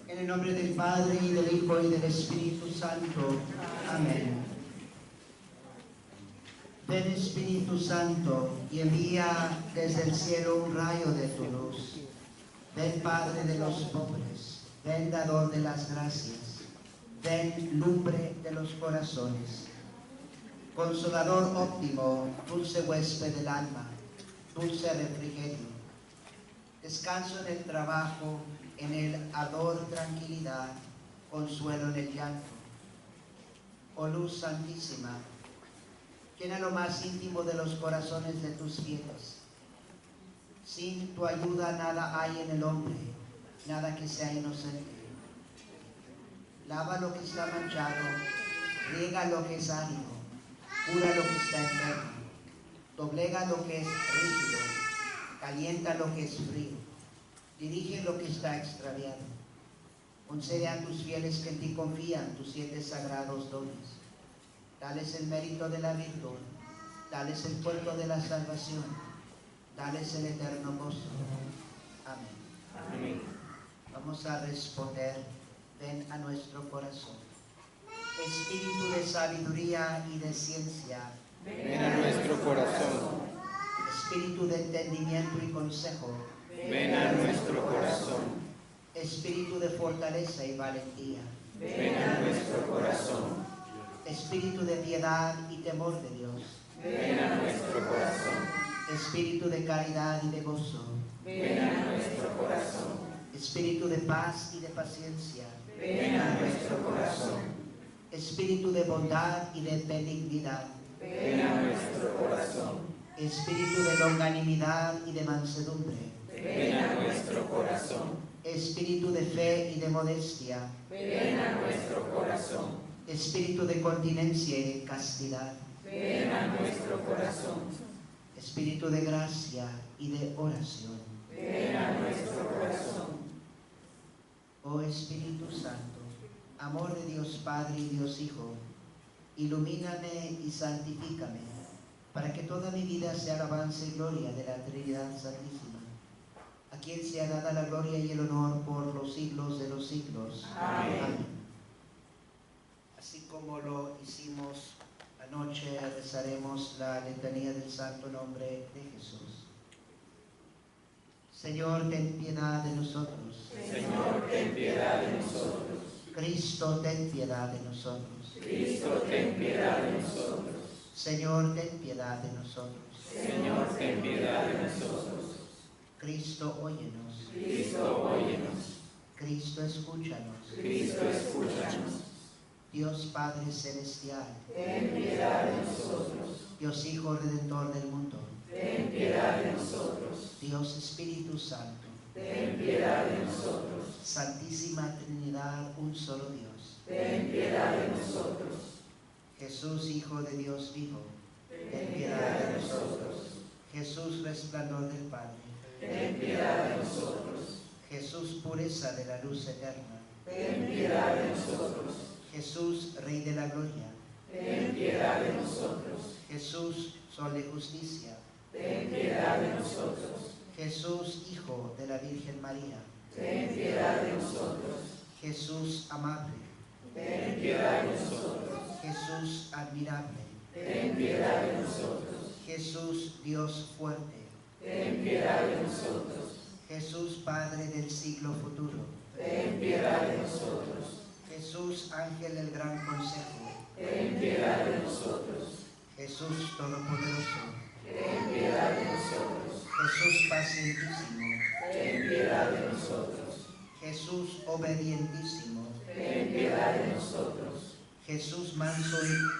En el nombre del Padre, y del Hijo, y del Espíritu Santo. Amén. Ven, Espíritu Santo, y envía desde el cielo un rayo de tu luz. Ven, Padre de los pobres, ven, dador de las gracias, ven, lumbre de los corazones. Consolador óptimo, dulce huésped del alma, dulce refrigerio. Descanso en el trabajo, en el ardor tranquilidad, consuelo en el llanto. Oh luz santísima, llena lo más íntimo de los corazones de tus fieles. Sin tu ayuda nada hay en el hombre, nada que sea inocente. Lava lo que está manchado, riega lo que es árido, cura lo que está enfermo, doblega lo que es rígido, calienta lo que es frío, dirige lo que está extraviado. Concede a tus fieles que en ti confían tus 7 sagrados dones. Dales el mérito de la virtud, dales el puerto de la salvación, dales el eterno gozo. Amén. Amén. Vamos a responder, ven a nuestro corazón. Espíritu de sabiduría y de ciencia, Ven a nuestro corazón. espíritu de entendimiento y consejo, Ven a nuestro corazón. espíritu de fortaleza y valentía, Ven a nuestro corazón. espíritu de piedad y temor de Dios, Ven a nuestro corazón. espíritu de caridad y de gozo, Ven a nuestro corazón. espíritu de paz y de paciencia, Ven a nuestro corazón. espíritu de bondad y de benignidad, Ven a nuestro corazón. espíritu de longanimidad y de mansedumbre, Ven a nuestro corazón. espíritu de fe y de modestia, Ven a nuestro corazón. espíritu de continencia y de castidad, Ven a nuestro corazón. espíritu de gracia y de oración. Ven a nuestro corazón. Oh Espíritu Santo, amor de Dios Padre y Dios Hijo, ilumíname y santifícame, para que toda mi vida sea alabanza y gloria de la Trinidad Santísima, a quien sea dada la gloria y el honor por los siglos de los siglos. Amén. Así como lo hicimos anoche, rezaremos la letanía del santo nombre de Jesús. Señor, ten piedad de nosotros. Señor, ten piedad de nosotros. Cristo, ten piedad de nosotros. Cristo, ten piedad de nosotros. Señor, ten piedad de nosotros. Señor, ten piedad de nosotros. Cristo, óyenos. Cristo, óyenos. Cristo, escúchanos. Cristo, escúchanos. Dios Padre Celestial, Ten piedad de nosotros. Dios Hijo Redentor del mundo, Ten piedad de nosotros. Dios Espíritu Santo, Ten piedad de nosotros. Santísima Trinidad, un solo Dios. Ten piedad de nosotros. Jesús, Hijo de Dios vivo, Ten piedad de nosotros. Jesús, resplandor del Padre, Ten piedad de nosotros. Jesús, pureza de la luz eterna, Ten piedad de nosotros. Jesús, Rey de la gloria, Ten piedad de nosotros. Jesús, Sol de justicia, Ten piedad de nosotros. Jesús, Hijo de la Virgen María, Ten piedad de nosotros. Jesús, amable, Ten piedad de nosotros. Jesús, admirable, Ten piedad de nosotros. Jesús, Dios fuerte, Ten piedad de nosotros. Jesús, Padre del siglo futuro, Ten piedad de nosotros. Jesús, Ángel del gran consejo, Ten piedad de nosotros. Jesús, Todopoderoso, Ten piedad de nosotros. Jesús, pacientísimo, Ten piedad de nosotros. Jesús, obedientísimo, Ten piedad de nosotros. Jesús, manso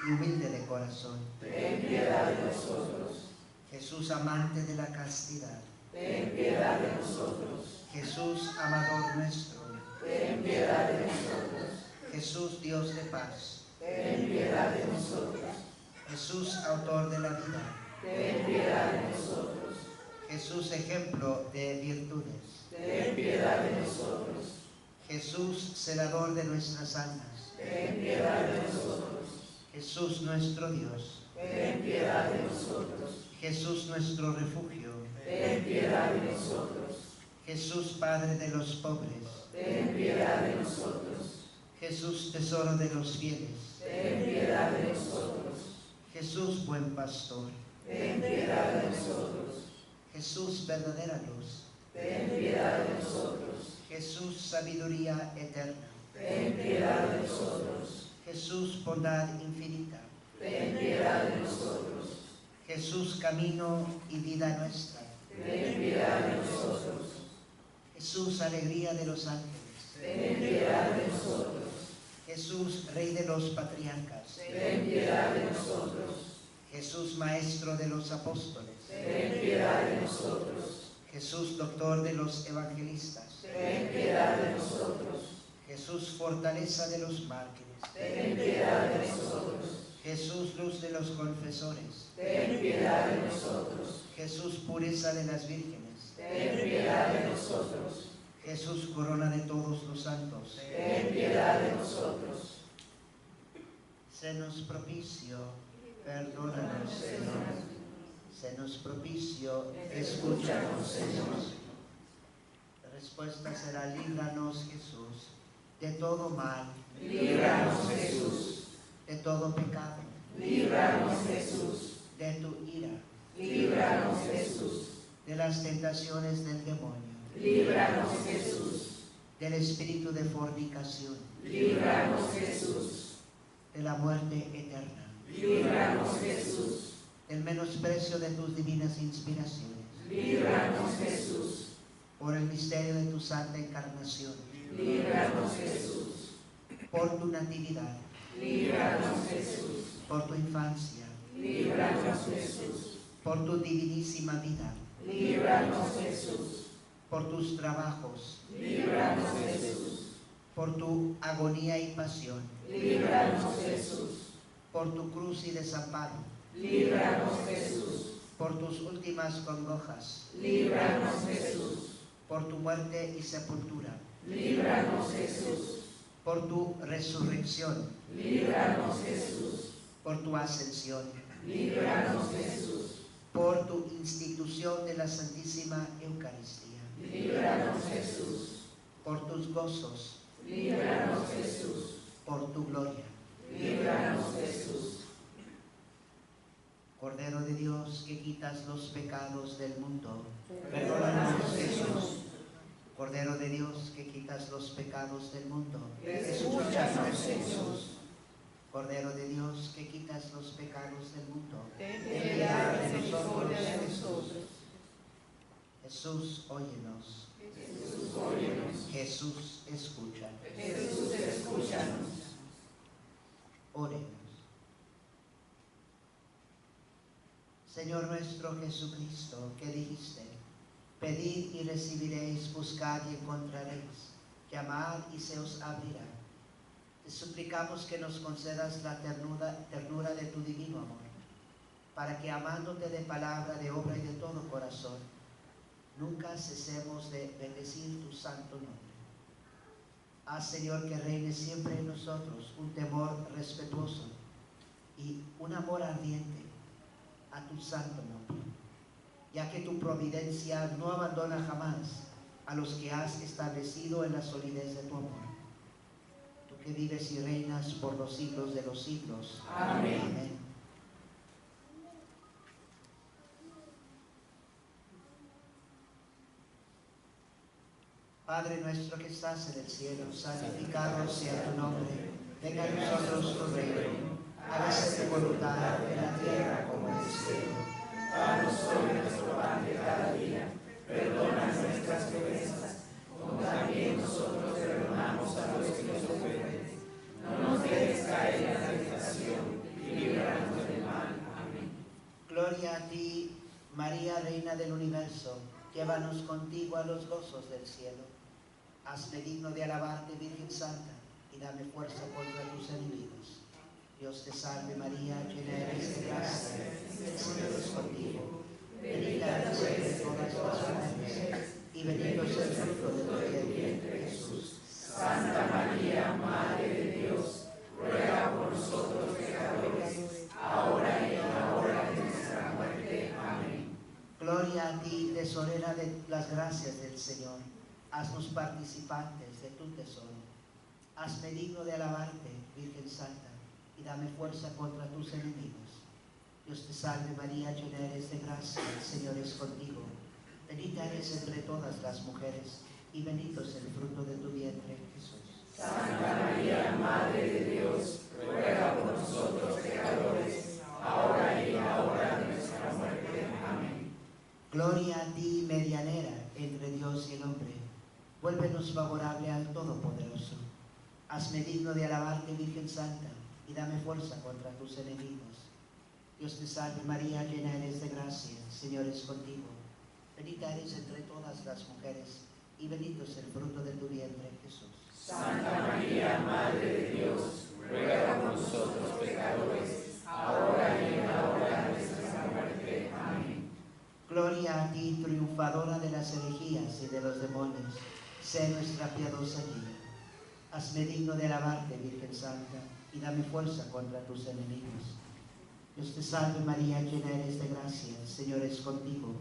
y humilde de corazón, Ten piedad de nosotros. Jesús, amante de la castidad, Ten piedad de nosotros. Jesús, amador nuestro, Ten piedad de nosotros. Jesús, Dios de paz, Ten piedad de nosotros. Jesús, autor de la vida, Ten piedad de nosotros. Jesús, ejemplo de virtudes. Ten piedad de nosotros. Jesús, celador de nuestras almas. Ten piedad de nosotros. Jesús, nuestro Dios. Ten piedad de nosotros. Jesús, nuestro refugio. Ten piedad de nosotros. Jesús, Padre de los pobres. Ten piedad de nosotros. Jesús, tesoro de los fieles. Ten piedad de nosotros. Jesús, buen pastor. Ten piedad de nosotros. Jesús, verdadera luz. Ten piedad de nosotros. Jesús, sabiduría eterna. Ten piedad de nosotros. Jesús, bondad infinita. Ten piedad de nosotros. Jesús, camino y vida nuestra. Ten piedad de nosotros. Jesús, alegría de los ángeles. Ten piedad de nosotros. Jesús, Rey de los patriarcas. Ten piedad de nosotros. Jesús, Maestro de los apóstoles. Ten piedad de nosotros. Jesús, Doctor de los evangelistas. Ten piedad de nosotros. Jesús, fortaleza de los mártires. Ten piedad de nosotros. Jesús, luz de los confesores. Ten piedad de nosotros. Jesús, pureza de las vírgenes. Ten piedad de nosotros. Jesús, corona de todos los santos. Ten piedad de nosotros. Senos propicio, perdónanos, Señor. Senos propicio, escúchanos, Señor. La respuesta será: líbranos, Jesús, de todo mal. Líbranos, Jesús. De todo pecado. Líbranos, Jesús. De tu ira. Líbranos, Jesús. De las tentaciones del demonio. Líbranos, Jesús. Del espíritu de fornicación. Líbranos, Jesús. De la muerte eterna. Líbranos, Jesús. Del menosprecio de tus divinas inspiraciones. Líbranos, Jesús. Por el misterio de tu santa encarnación. Líbranos, Jesús. Por tu natividad. Líbranos, Jesús. Por tu infancia. Líbranos, Jesús. Por tu divinísima vida. Líbranos, Jesús. Por tus trabajos. Líbranos, Jesús. Por tu agonía y pasión. Líbranos, Jesús. Por tu cruz y desamparo. Líbranos, Jesús. Por tus últimas congojas. Líbranos, Jesús. Por tu muerte y sepultura. Líbranos, Jesús. Por tu resurrección. Líbranos, Jesús. Por tu ascensión. Líbranos, Jesús. Por tu institución de la Santísima Eucaristía. Líbranos, Jesús. Por tus gozos. Líbranos, Jesús. Por tu gloria. Líbranos, Jesús. Cordero de Dios, que quitas los pecados del mundo, perdónanos, Jesús. Cordero de Dios, que quitas los pecados del mundo, Escúchanos, Jesús. Cordero de Dios, que quitas los pecados del mundo, Ten piedad y misericordia de nosotros. Jesús, óyenos. Jesús, óyenos. Jesús, escucha. Jesús, escúchanos. Oremos. Señor nuestro Jesucristo, que dijiste: pedid y recibiréis, buscad y encontraréis, llamad y se os abrirá. Te suplicamos que nos concedas la ternura de tu divino amor, para que, amándote de palabra, de obra y de todo corazón, nunca cesemos de bendecir tu santo nombre. Haz, Señor, que reine siempre en nosotros un temor respetuoso y un amor ardiente a tu santo nombre, ya que tu providencia no abandona jamás a los que has establecido en la solidez de tu amor. Tú que vives y reinas por los siglos de los siglos. Amén. Amén. Padre nuestro que estás en el cielo, santificado sea tu nombre. Venga a nosotros tu reino. Hágase tu voluntad en la tierra como en el cielo. Danos hoy nuestro pan de cada día. Perdona nuestras ofensas, como también nosotros perdonamos a los que nos ofenden. No nos dejes caer en la tentación y líbranos del mal. Amén. Gloria a ti, María, Reina del Universo. Llévanos contigo a los gozos del cielo. Hazme digno de alabarte, Virgen Santa, y dame fuerza contra tus enemigos. Dios te salve María, llena eres de gracia, el Señor es contigo. bendita tú eres entre todas las mujeres, y bendito es el fruto de tu vientre, Jesús. Santa María, Madre de Dios, ruega por nosotros pecadores, ahora y en la hora de nuestra muerte. Amén. Gloria a ti, tesorera de las gracias del Señor. Haznos participantes de tu tesoro. Hazme digno de alabarte, Virgen Santa, y dame fuerza contra tus enemigos. Dios te salve María, llena eres de gracia, el Señor es contigo. Bendita eres entre todas las mujeres, y bendito es el fruto de tu vientre, Jesús. Santa María, Madre de Dios, ruega por nosotros pecadores, ahora y en la hora de nuestra muerte. Amén. Gloria a ti, medianera entre Dios y el hombre. Vuélvenos favorable al Todopoderoso. Hazme digno de alabarte, Virgen Santa, y dame fuerza contra tus enemigos. Dios te salve María, llena eres de gracia, el Señor es contigo. Bendita eres entre todas las mujeres, y bendito es el fruto de tu vientre, Jesús. Santa María, Madre de Dios, ruega por nosotros pecadores, ahora y en la hora de nuestra muerte. Amén. Gloria a ti, triunfadora de las herejías y de los demonios, sé nuestra piadosa guía. Hazme digno de alabarte, Virgen Santa, y dame fuerza contra tus enemigos. Dios te salve María, llena eres de gracia, el Señor es contigo.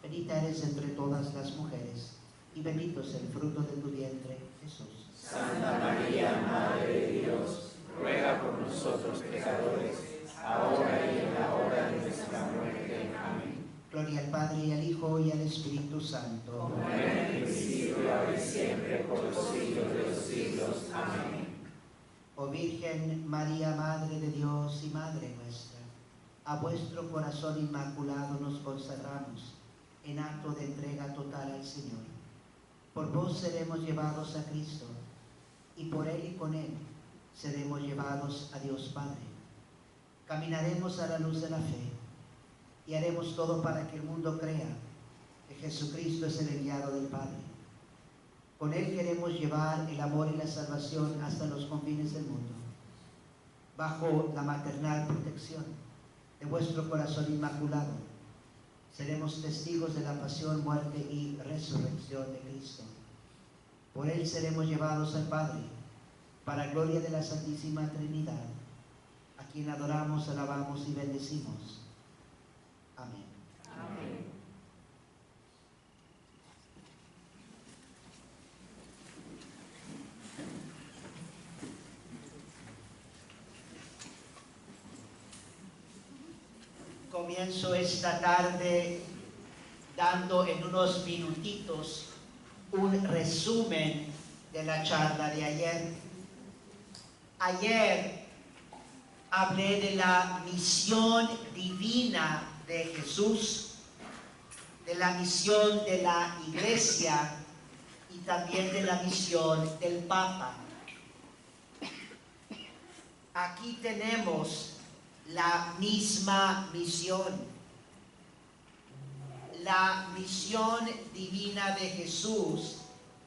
Bendita eres entre todas las mujeres, y bendito es el fruto de tu vientre, Jesús. Santa María, Madre de Dios, ruega por nosotros pecadores, ahora y en la hora de nuestra muerte. Amén. Gloria al Padre, y al Hijo, y al Espíritu Santo. Como en el principio, ahora y siempre, por los siglos de los siglos. Amén. Oh Virgen María, Madre de Dios y Madre nuestra, a vuestro corazón inmaculado nos consagramos en acto de entrega total al Señor. Por vos seremos llevados a Cristo, y por Él y con Él seremos llevados a Dios Padre. Caminaremos a la luz de la fe, y haremos todo para que el mundo crea que Jesucristo es el enviado del Padre. Con Él queremos llevar el amor y la salvación hasta los confines del mundo, bajo la maternal protección de vuestro corazón inmaculado. Seremos testigos de la pasión, muerte y resurrección de Cristo. Por Él seremos llevados al Padre, para gloria de la Santísima Trinidad, a quien adoramos, alabamos y bendecimos. Amén. Amén. Comienzo esta tarde dando en unos minutitos un resumen de la charla de ayer. Ayer hablé de la misión divina de Jesús, de la misión de la Iglesia y también de la misión del Papa. Aquí tenemos la misma misión. La misión divina de Jesús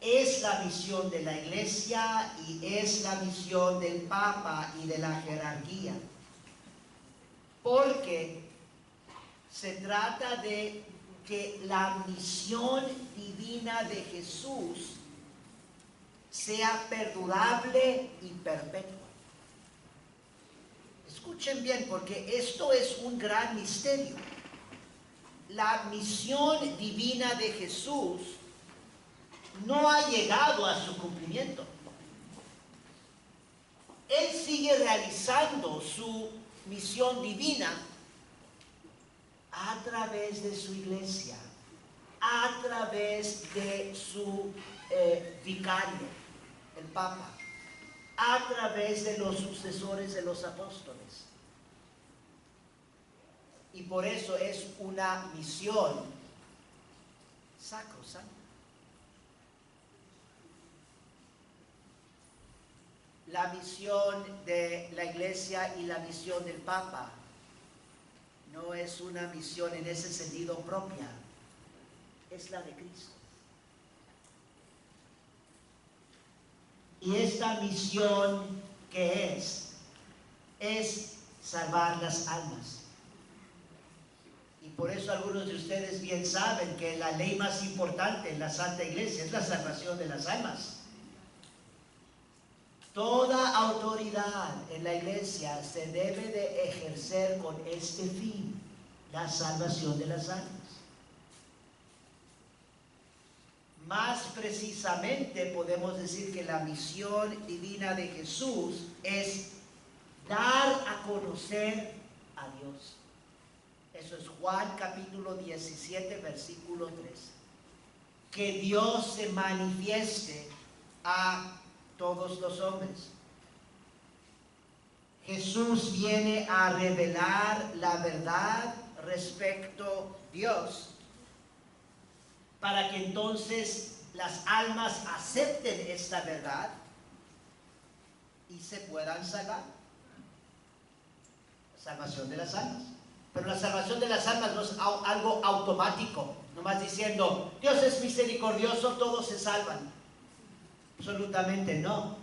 es la misión de la Iglesia y es la misión del Papa y de la jerarquía. Porque se trata de que la misión divina de Jesús sea perdurable y perpetua. Escuchen bien, porque esto es un gran misterio. La misión divina de Jesús no ha llegado a su cumplimiento. Él sigue realizando su misión divina a través de su Iglesia, a través de su vicario, el Papa, a través de los sucesores de los apóstoles. Y por eso es una misión sacrosanta. La misión de la Iglesia y la misión del Papa no es una misión en ese sentido propia, es la de Cristo. Y esta misión, ¿qué es? Es salvar las almas. Y por eso algunos de ustedes bien saben que la ley más importante en la Santa Iglesia es la salvación de las almas. Toda autoridad en la Iglesia se debe de ejercer con este fin, la salvación de las almas. Más precisamente podemos decir que la misión divina de Jesús es dar a conocer a Dios. Eso es Juan capítulo 17, versículo 3. Que Dios se manifieste a todos los hombres. Jesús viene a revelar la verdad respecto a Dios, para que entonces las almas acepten esta verdad y se puedan salvar. La salvación de las almas. Pero la salvación de las almas no es algo automático, nomás diciendo, Dios es misericordioso, todos se salvan. Absolutamente no.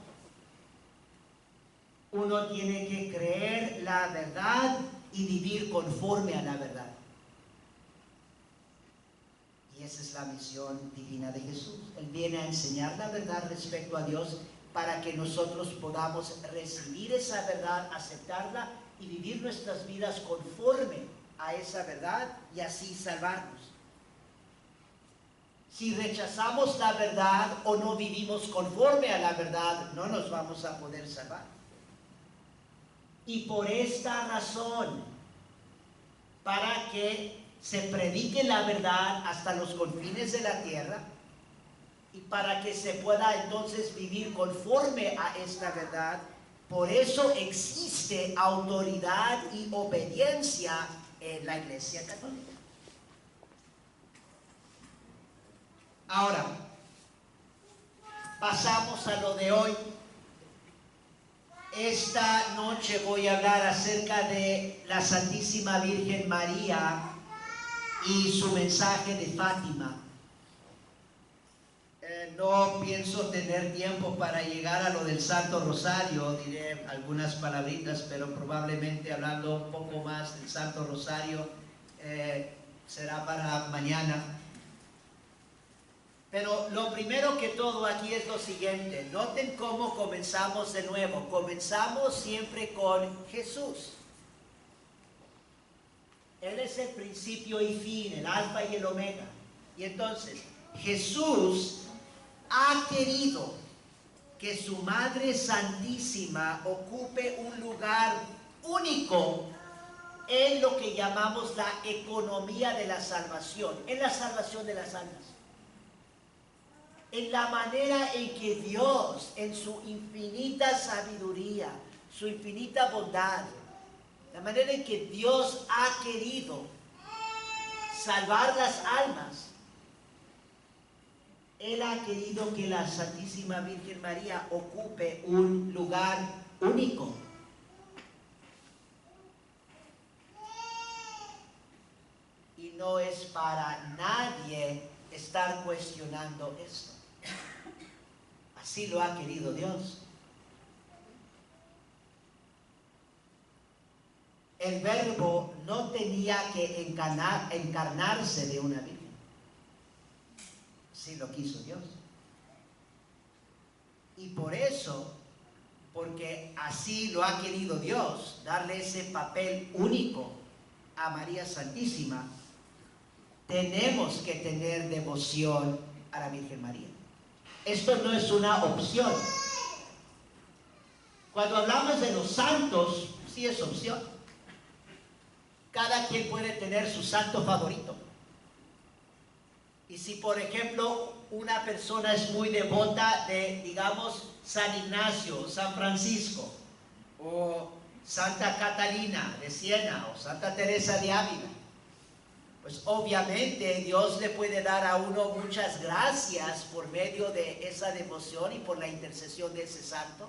Uno tiene que creer la verdad y vivir conforme a la verdad. Y esa es la misión divina de Jesús. Él viene a enseñar la verdad respecto a Dios para que nosotros podamos recibir esa verdad, aceptarla y vivir nuestras vidas conforme a esa verdad y así salvarnos. Si rechazamos la verdad o no vivimos conforme a la verdad, no nos vamos a poder salvar. Y por esta razón, para que se predique la verdad hasta los confines de la tierra y para que se pueda entonces vivir conforme a esta verdad, por eso existe autoridad y obediencia en la Iglesia Católica. Ahora, pasamos a lo de hoy. Esta noche voy a hablar acerca de la Santísima Virgen María y su mensaje de Fátima. No pienso tener tiempo para llegar a lo del Santo Rosario, diré algunas palabritas, pero probablemente hablando un poco más del Santo Rosario será para mañana. Pero lo primero que todo aquí es lo siguiente, noten cómo comenzamos de nuevo, comenzamos siempre con Jesús. Él es el principio y fin, el alfa y el omega. Y entonces, Jesús ha querido que su Madre Santísima ocupe un lugar único en lo que llamamos la economía de la salvación, en la salvación de las almas. En la manera en que Dios, en su infinita sabiduría, su infinita bondad, la manera en que Dios ha querido salvar las almas, Él ha querido que la Santísima Virgen María ocupe un lugar único. Y no es para nadie estar cuestionando esto. Así lo ha querido Dios. El Verbo no tenía que encarnarse de una virgen. Así lo quiso Dios. Y por eso, porque así lo ha querido Dios, darle ese papel único a María Santísima, tenemos que tener devoción a la Virgen María. Esto no es una opción. Cuando hablamos de los santos, sí es opción. Cada quien puede tener su santo favorito. Y si, por ejemplo, una persona es muy devota de, digamos, San Ignacio, San Francisco, o Santa Catalina de Siena, o Santa Teresa de Ávila, pues obviamente Dios le puede dar a uno muchas gracias por medio de esa devoción y por la intercesión de ese santo.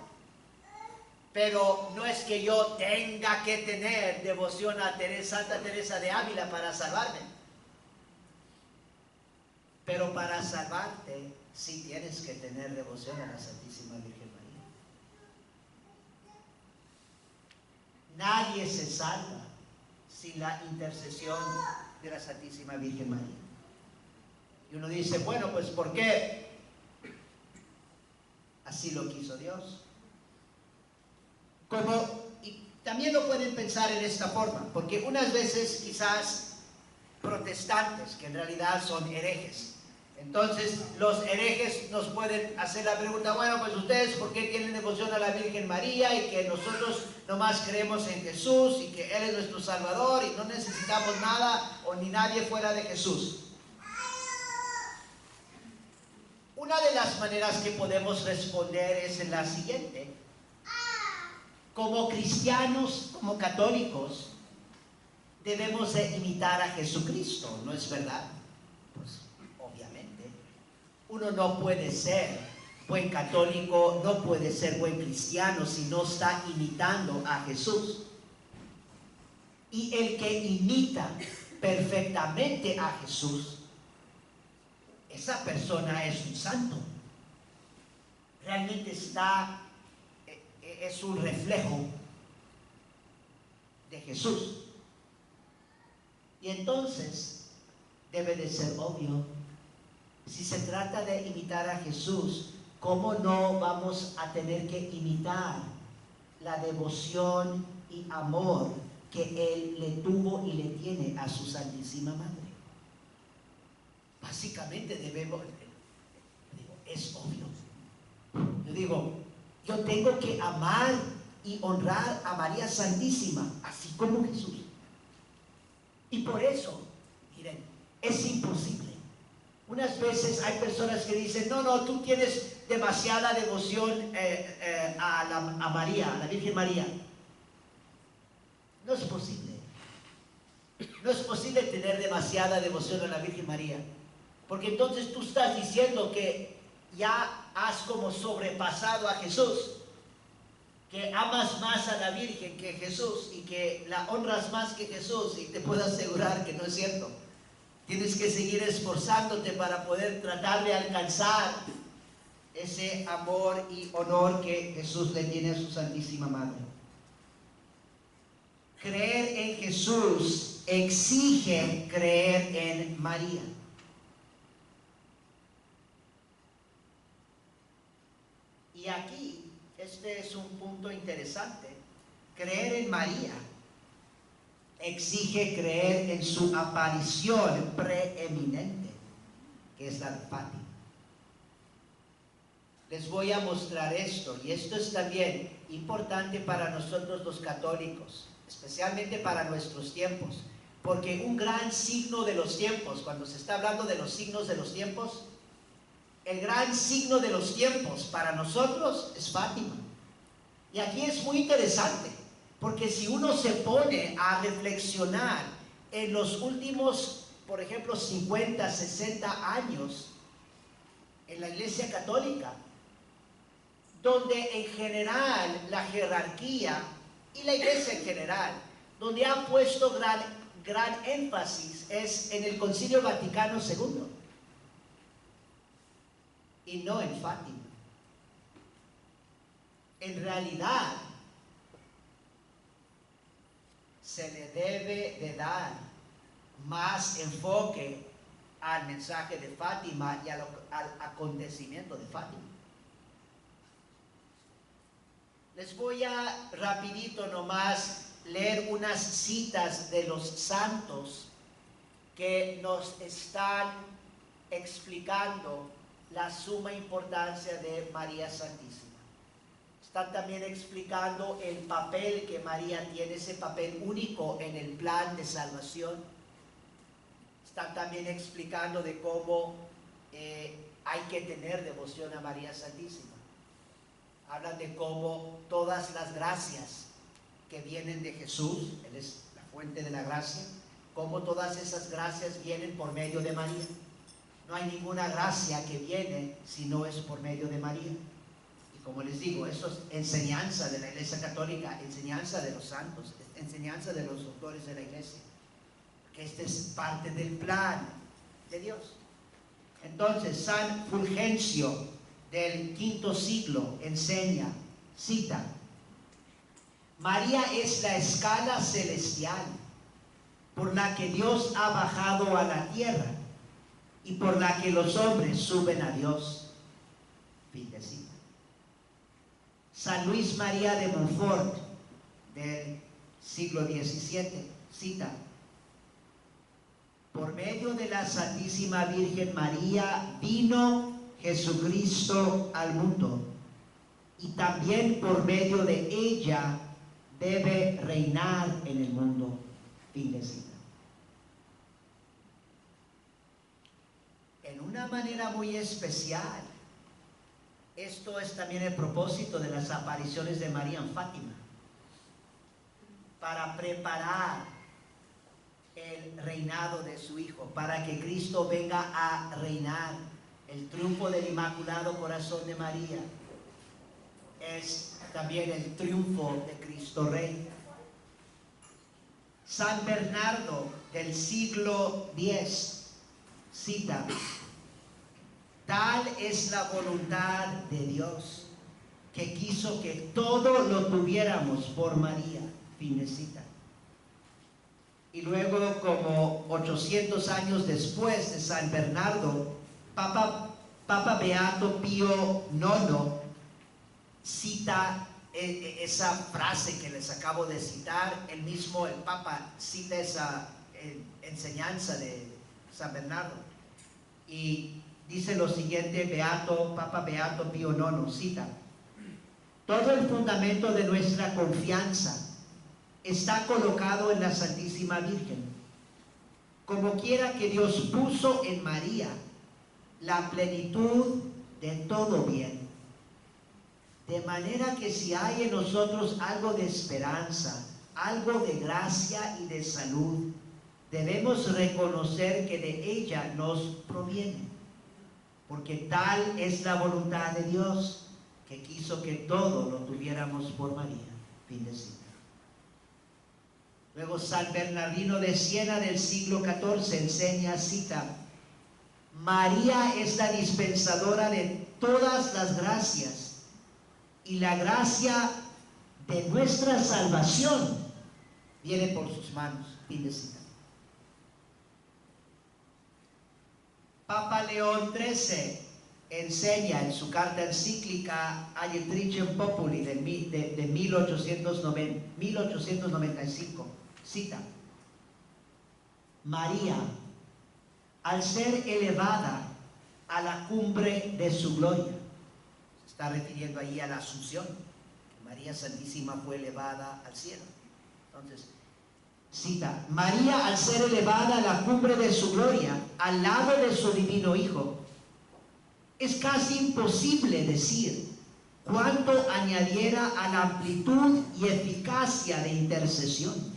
Pero no es que yo tenga que tener devoción a Santa Teresa de Ávila para salvarme. Pero para salvarte, sí tienes que tener devoción a la Santísima Virgen María. Nadie se salva sin la intercesión de la Santísima Virgen María. Y uno dice, bueno, pues ¿por qué? Así lo quiso Dios. Y también lo pueden pensar en esta forma, porque unas veces quizás protestantes, que en realidad son herejes, entonces los herejes nos pueden hacer la pregunta, bueno, pues ustedes ¿por qué tienen devoción a la Virgen María y que nosotros nomás creemos en Jesús y que Él es nuestro Salvador y no necesitamos nada o ni nadie fuera de Jesús? Una de las maneras que podemos responder es la siguiente. Como cristianos, como católicos, debemos de imitar a Jesucristo, ¿no es verdad? Pues obviamente. Uno no puede ser buen católico, no puede ser buen cristiano si no está imitando a Jesús. Y el que imita perfectamente a Jesús, esa persona es un santo. Realmente es un reflejo de Jesús. Y entonces debe de ser obvio, si se trata de imitar a Jesús, ¿cómo no vamos a tener que imitar la devoción y amor que Él le tuvo y le tiene a su Santísima Madre? Básicamente es obvio. Yo digo, yo tengo que amar y honrar a María Santísima, así como Jesús. Y por eso, miren, es imposible. Unas veces hay personas que dicen, no, tú tienes demasiada devoción a María, a la Virgen María. No es posible. No es posible tener demasiada devoción a la Virgen María. Porque entonces tú estás diciendo que ya has como sobrepasado a Jesús, que amas más a la Virgen que Jesús y que la honras más que Jesús, y te puedo asegurar que no es cierto. Tienes que seguir esforzándote para poder tratar de alcanzar ese amor y honor que Jesús le tiene a su Santísima Madre. Creer en Jesús exige creer en María. Y aquí, este es un punto interesante. Creer en María exige creer en su aparición preeminente, que es la de Fátima. Les voy a mostrar esto, y esto es también importante para nosotros los católicos, especialmente para nuestros tiempos, porque un gran signo de los tiempos, cuando se está hablando de los signos de los tiempos, el gran signo de los tiempos para nosotros es Fátima. Y aquí es muy interesante, porque si uno se pone a reflexionar en los últimos, por ejemplo, 50, 60 años en la Iglesia Católica, donde en general la jerarquía y la Iglesia en general, donde ha puesto gran énfasis es en el Concilio Vaticano II y no en Fátima. En realidad, se le debe de dar más enfoque al mensaje de Fátima y al acontecimiento de Fátima. Les voy a rapidito nomás leer unas citas de los santos que nos están explicando la suma importancia de María Santísima. Están también explicando el papel que María tiene, ese papel único en el plan de salvación. Están también explicando de cómo hay que tener devoción a María Santísima. Hablan de cómo todas las gracias que vienen de Jesús, Él es la fuente de la gracia, cómo todas esas gracias vienen por medio de María. No hay ninguna gracia que viene si no es por medio de María. Y como les digo, eso es enseñanza de la Iglesia Católica, enseñanza de los santos, enseñanza de los doctores de la Iglesia, que este es parte del plan de Dios. Entonces, San Fulgencio del V siglo enseña, cita: María es la escala celestial por la que Dios ha bajado a la tierra y por la que los hombres suben a Dios. Fin de cita. San Luis María de Montfort, del siglo XVII, cita: por medio de la Santísima Virgen María vino Jesucristo al mundo, y también por medio de ella debe reinar en el mundo. Fin de cita. En una manera muy especial, esto es también el propósito de las apariciones de María en Fátima, para preparar el reinado de su Hijo, para que Cristo venga a reinar. El triunfo del Inmaculado Corazón de María es también el triunfo de Cristo Rey. San Bernardo del siglo X cita: tal es la voluntad de Dios, que quiso que todo lo tuviéramos por María. Fin de cita. Y luego, como 800 años después de San Bernardo, Papa Beato Pío IX cita esa frase que les acabo de citar. El Papa cita esa enseñanza de San Bernardo y dice lo siguiente: Papa Beato Pío IX cita: todo el fundamento de nuestra confianza está colocado en la Santísima Virgen. Como quiera que Dios puso en María la plenitud de todo bien, de manera que si hay en nosotros algo de esperanza, algo de gracia y de salud, debemos reconocer que de ella nos proviene, porque tal es la voluntad de Dios, que quiso que todo lo tuviéramos por María. Fin de cita. Luego San Bernardino de Siena del siglo XIV enseña, cita: María es la dispensadora de todas las gracias, y la gracia de nuestra salvación viene por sus manos. Fin de cita. Papa León XIII enseña en su carta encíclica Aetrichem Populi de 1895, cita: María, al ser elevada a la cumbre de su gloria, se está refiriendo ahí a la Asunción, María Santísima fue elevada al cielo. Entonces, cita: María, al ser elevada a la cumbre de su gloria, al lado de su divino Hijo, es casi imposible decir cuánto añadiera a la amplitud y eficacia de intercesión,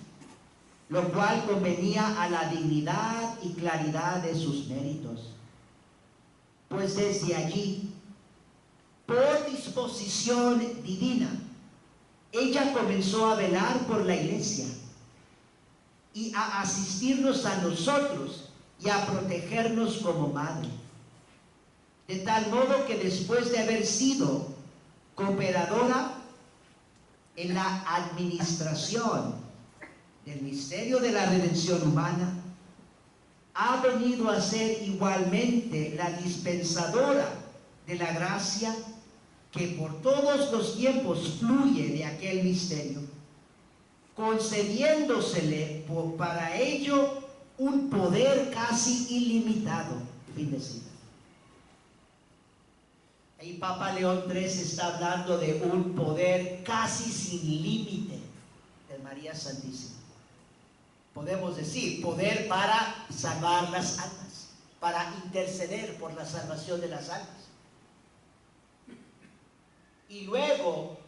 lo cual convenía a la dignidad y claridad de sus méritos. Pues desde allí, por disposición divina, ella comenzó a velar por la Iglesia y a asistirnos a nosotros y a protegernos como madre. De tal modo que después de haber sido cooperadora en la administración del misterio de la redención humana, ha venido a ser igualmente la dispensadora de la gracia que por todos los tiempos fluye de aquel misterio, concediéndosele para ello un poder casi ilimitado. Fin de cita. Ahí Papa León XIII está hablando de un poder casi sin límite de María Santísima. Podemos decir, poder para salvar las almas, para interceder por la salvación de las almas. Y luego,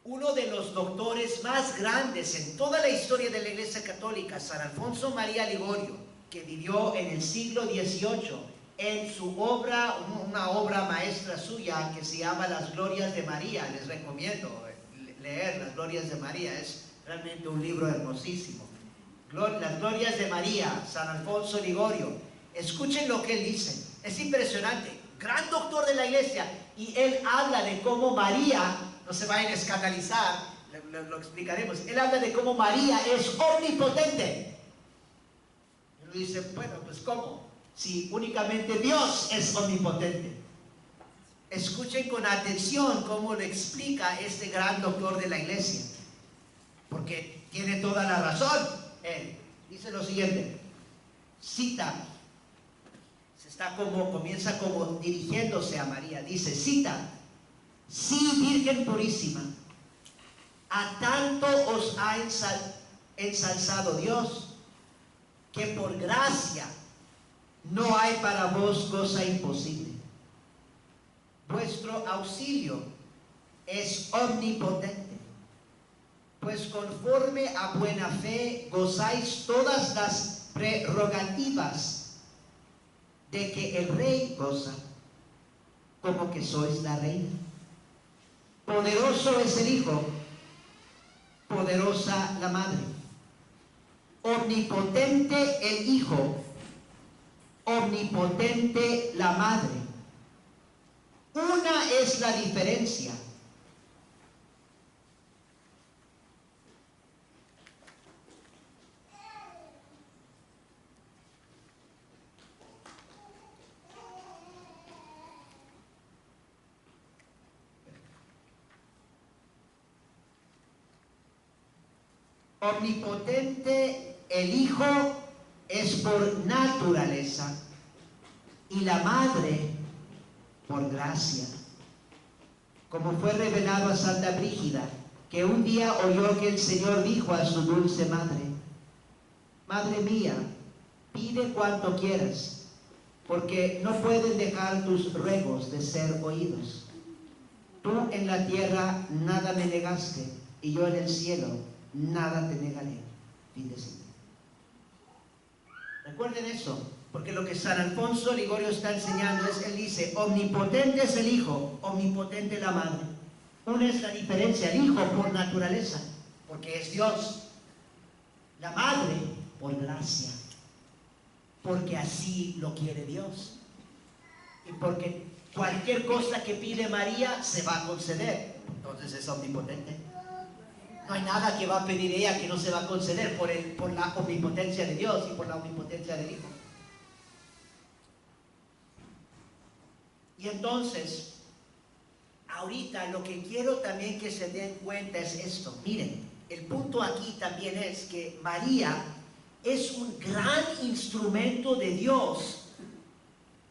uno de los doctores más grandes en toda la historia de la Iglesia Católica, San Alfonso María Ligorio, que vivió en el siglo XVIII, en su obra, una obra maestra suya que se llama Las Glorias de María. Les recomiendo leer Las Glorias de María, es realmente un libro hermosísimo. Las Glorias de María, San Alfonso Ligorio. Escuchen lo que él dice, es impresionante, gran doctor de la Iglesia, y él habla de cómo María, no se vayan a escandalizar, lo explicaremos, él habla de cómo María es omnipotente. Uno dice, bueno, pues ¿cómo? Si únicamente Dios es omnipotente. Escuchen con atención cómo lo explica este gran doctor de la iglesia, porque tiene toda la razón. Él dice lo siguiente, cita, comienza como dirigiéndose a María, dice, cita, sí, Virgen purísima, a tanto os ha ensalzado Dios, que por gracia no hay para vos cosa imposible. Vuestro auxilio es omnipotente, pues conforme a buena fe gozáis todas las prerrogativas de que el rey goza, como que sois la reina. Poderoso es el Hijo, poderosa la Madre. Omnipotente el Hijo, omnipotente la Madre. Una es la diferencia. Omnipotente el Hijo es por naturaleza y la Madre por gracia, como fue revelado a Santa Brígida, que un día oyó que el Señor dijo a su dulce madre, Madre mía, pide cuanto quieras, porque no pueden dejar tus ruegos de ser oídos. Tú en la tierra nada me negaste, y yo en el cielo nada te negaré. Fin de cita. Recuerden eso, porque lo que San Alfonso Ligorio está enseñando es, él dice, omnipotente es el Hijo, omnipotente la Madre. Una es la diferencia, el Hijo por naturaleza, porque es Dios. La Madre por gracia, porque así lo quiere Dios. Y porque cualquier cosa que pide María se va a conceder. Entonces es omnipotente. No hay nada que va a pedir ella que no se va a conceder por la omnipotencia de Dios y por la omnipotencia del Hijo. Y entonces, ahorita lo que quiero también que se den cuenta es esto. Miren, el punto aquí también es que María es un gran instrumento de Dios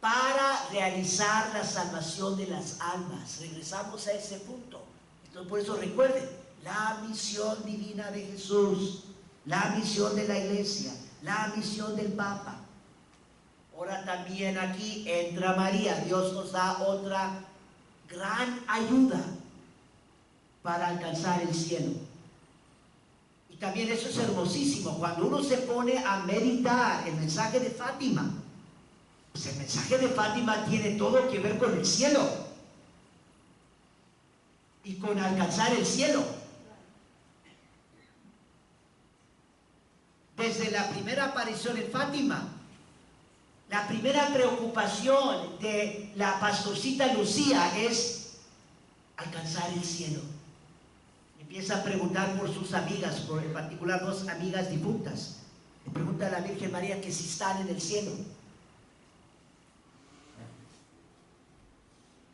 para realizar la salvación de las almas. Regresamos a ese punto. Entonces, por eso recuerden, la misión divina de Jesús, la misión de la iglesia, la misión del Papa. Ahora también aquí entra María. Dios nos da otra gran ayuda para alcanzar el cielo. Y también eso es hermosísimo. Cuando uno se pone a meditar el mensaje de Fátima, pues el mensaje de Fátima tiene todo que ver con el cielo y con alcanzar el cielo. Desde la primera aparición en Fátima, la primera preocupación de la pastorcita Lucía es alcanzar el cielo. Empieza a preguntar por sus amigas, por en particular dos amigas difuntas. Le pregunta a la Virgen María que si están en el cielo.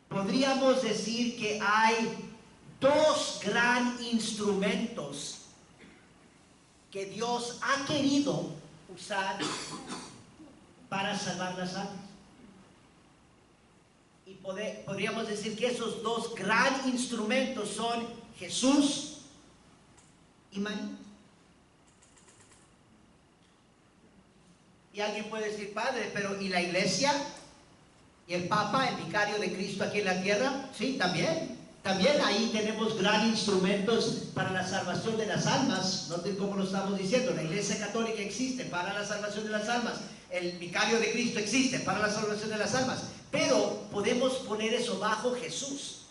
Podríamos decir que hay dos gran instrumentos que Dios ha querido usar para salvar las almas. Y podríamos decir que esos dos gran instrumentos son Jesús y María. Y alguien puede decir, Padre, pero ¿y la iglesia? ¿Y el Papa, el vicario de Cristo aquí en la tierra? Sí, también. También ahí tenemos gran instrumentos para la salvación de las almas. Noten cómo lo estamos diciendo. La Iglesia Católica existe para la salvación de las almas. El vicario de Cristo existe para la salvación de las almas. Pero podemos poner eso bajo Jesús,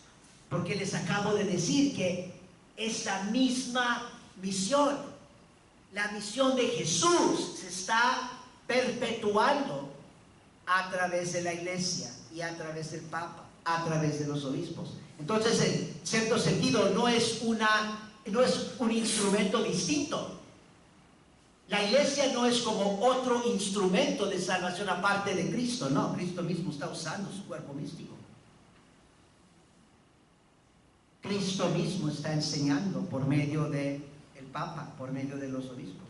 porque les acabo de decir que es la misma misión. La misión de Jesús se está perpetuando a través de la Iglesia y a través del Papa, a través de los obispos. Entonces, en cierto sentido, no es un instrumento distinto. La iglesia no es como otro instrumento de salvación aparte de Cristo, no, Cristo mismo está usando su cuerpo místico. Cristo mismo está enseñando por medio del Papa, por medio de los obispos.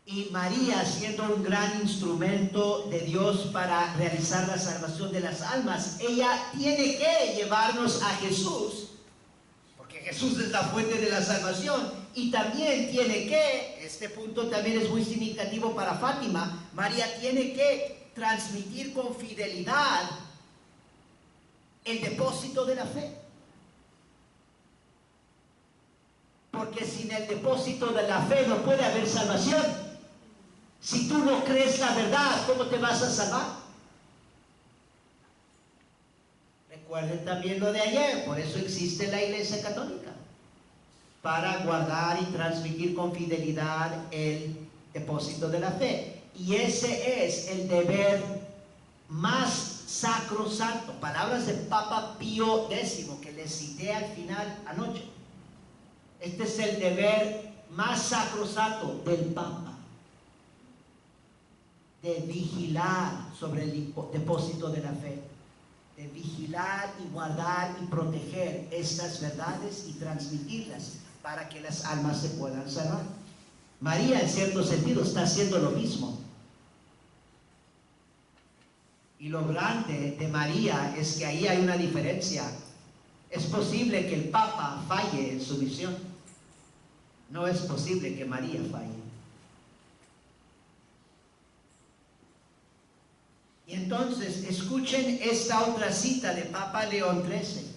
Y María, siendo un gran instrumento de Dios para realizar la salvación de las almas, ella tiene que llevarnos a Jesús, porque Jesús es la fuente de la salvación, y también tiene que, este punto también es muy significativo para Fátima, María tiene que transmitir con fidelidad el depósito de la fe. Porque sin el depósito de la fe no puede haber salvación. Si tú no crees la verdad, ¿cómo te vas a salvar? Recuerden también lo de ayer, por eso existe la Iglesia Católica, para guardar y transmitir con fidelidad el depósito de la fe. Y ese es el deber más sacrosanto, palabras del Papa Pío X, que les cité al final anoche. Este es el deber más sacrosanto del Papa, de vigilar sobre el depósito de la fe, de vigilar y guardar y proteger estas verdades y transmitirlas para que las almas se puedan salvar. María, en cierto sentido, está haciendo lo mismo. Y lo grande de María es que ahí hay una diferencia. Es posible que el Papa falle en su misión. No es posible que María falle. Y entonces, escuchen esta otra cita de Papa León XIII.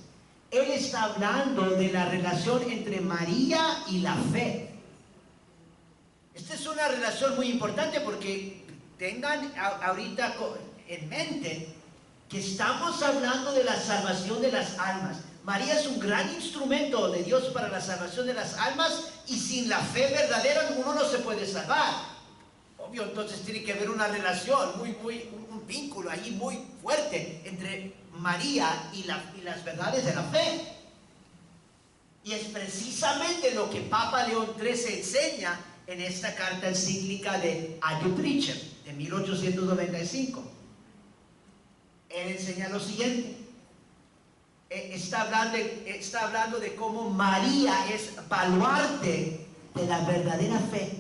Él está hablando de la relación entre María y la fe. Esta es una relación muy importante porque tengan ahorita en mente que estamos hablando de la salvación de las almas. María es un gran instrumento de Dios para la salvación de las almas, y sin la fe verdadera uno no se puede salvar. Obvio, entonces tiene que haber una relación, un vínculo ahí muy fuerte entre María y las verdades de la fe. Y es precisamente lo que Papa León XIII enseña en esta carta encíclica de Adiutricem de 1895. Él enseña lo siguiente. Está hablando de cómo María es baluarte de la verdadera fe.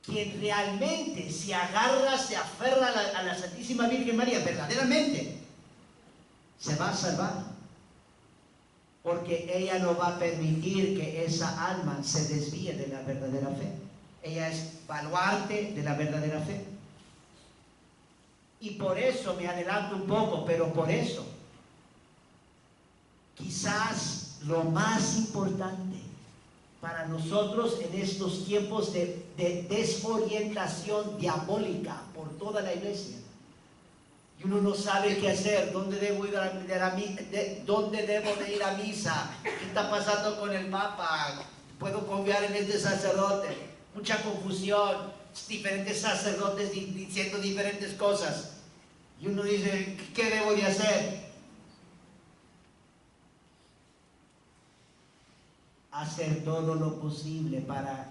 Quien realmente se agarra, se aferra a la Santísima Virgen María, verdaderamente, se va a salvar. Porque ella no va a permitir que esa alma se desvíe de la verdadera fe. Ella es baluarte de la verdadera fe. Y por eso, me adelanto un poco, pero por eso, quizás lo más importante para nosotros en estos tiempos de desorientación diabólica por toda la iglesia, y uno no sabe qué hacer, dónde debo ir dónde debo de ir a misa, qué está pasando con el Papa, puedo confiar en este sacerdote, mucha confusión, diferentes sacerdotes diciendo diferentes cosas, y uno dice, ¿qué debo de hacer? Hacer todo lo posible para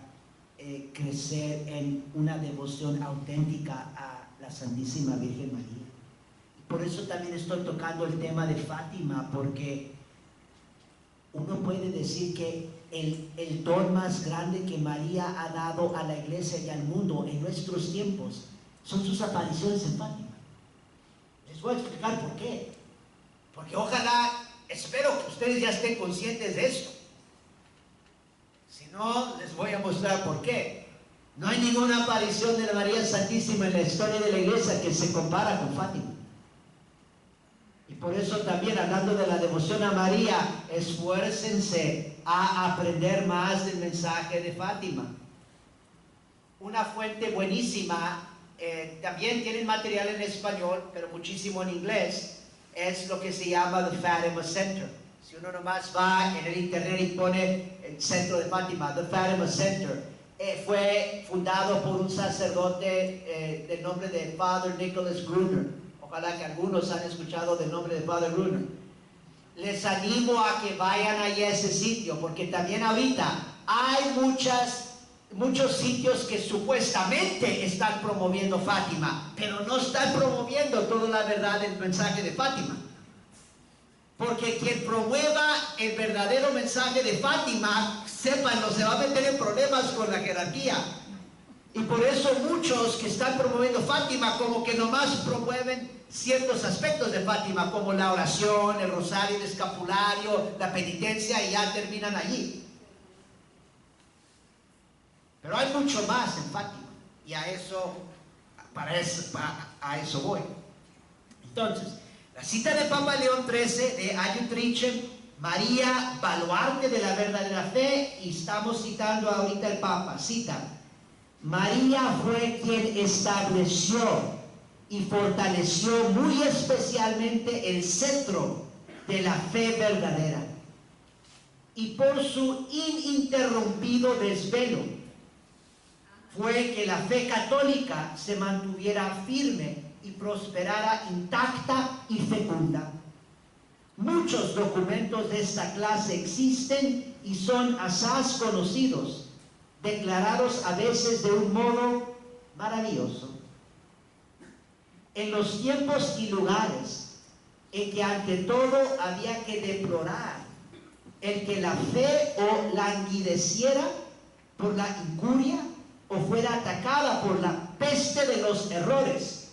crecer en una devoción auténtica a la Santísima Virgen María. Por eso también estoy tocando el tema de Fátima, porque uno puede decir que el don más grande que María ha dado a la iglesia y al mundo en nuestros tiempos son sus apariciones en Fátima. Les voy a explicar por qué. Porque ojalá, espero que ustedes ya estén conscientes de esto. Si no, les voy a mostrar por qué. No hay ninguna aparición de la María Santísima en la historia de la iglesia que se compara con Fátima. Y por eso también, hablando de la devoción a María, esfuércense a aprender más del mensaje de Fátima. Una fuente buenísima, también tienen material en español, pero muchísimo en inglés, es lo que se llama The Fatima Center. Si uno nomás va en el internet y pone el centro de Fátima, The Fatima Center, fue fundado por un sacerdote del nombre de Father Nicholas Gruner. Ojalá que algunos han escuchado del nombre de Father Gruner. les animo a que vayan allá a ese sitio, porque también ahorita hay muchos sitios que supuestamente están promoviendo Fátima, pero no están promoviendo toda la verdad del mensaje de Fátima. Porque quien promueva el verdadero mensaje de Fátima, sépanlo, se va a meter en problemas con la jerarquía. Y por eso muchos que están promoviendo Fátima como que nomás promueven ciertos aspectos de Fátima, como la oración, el rosario, el escapulario, la penitencia, y ya terminan allí. Pero hay mucho más en Fátima, y a eso voy. Entonces, la cita de Papa León XIII de Ayutrice, María, baluarte de la verdadera fe, y estamos citando ahorita el Papa, cita: María fue quien estableció y fortaleció muy especialmente el centro de la fe verdadera, y por su ininterrumpido desvelo fue que la fe católica se mantuviera firme y prosperara intacta y fecunda. Muchos documentos de esta clase existen y son asaz conocidos, declarados a veces de un modo maravilloso. En los tiempos y lugares en que ante todo había que deplorar el que la fe o languideciera por la incuria o fuera atacada por la peste de los errores,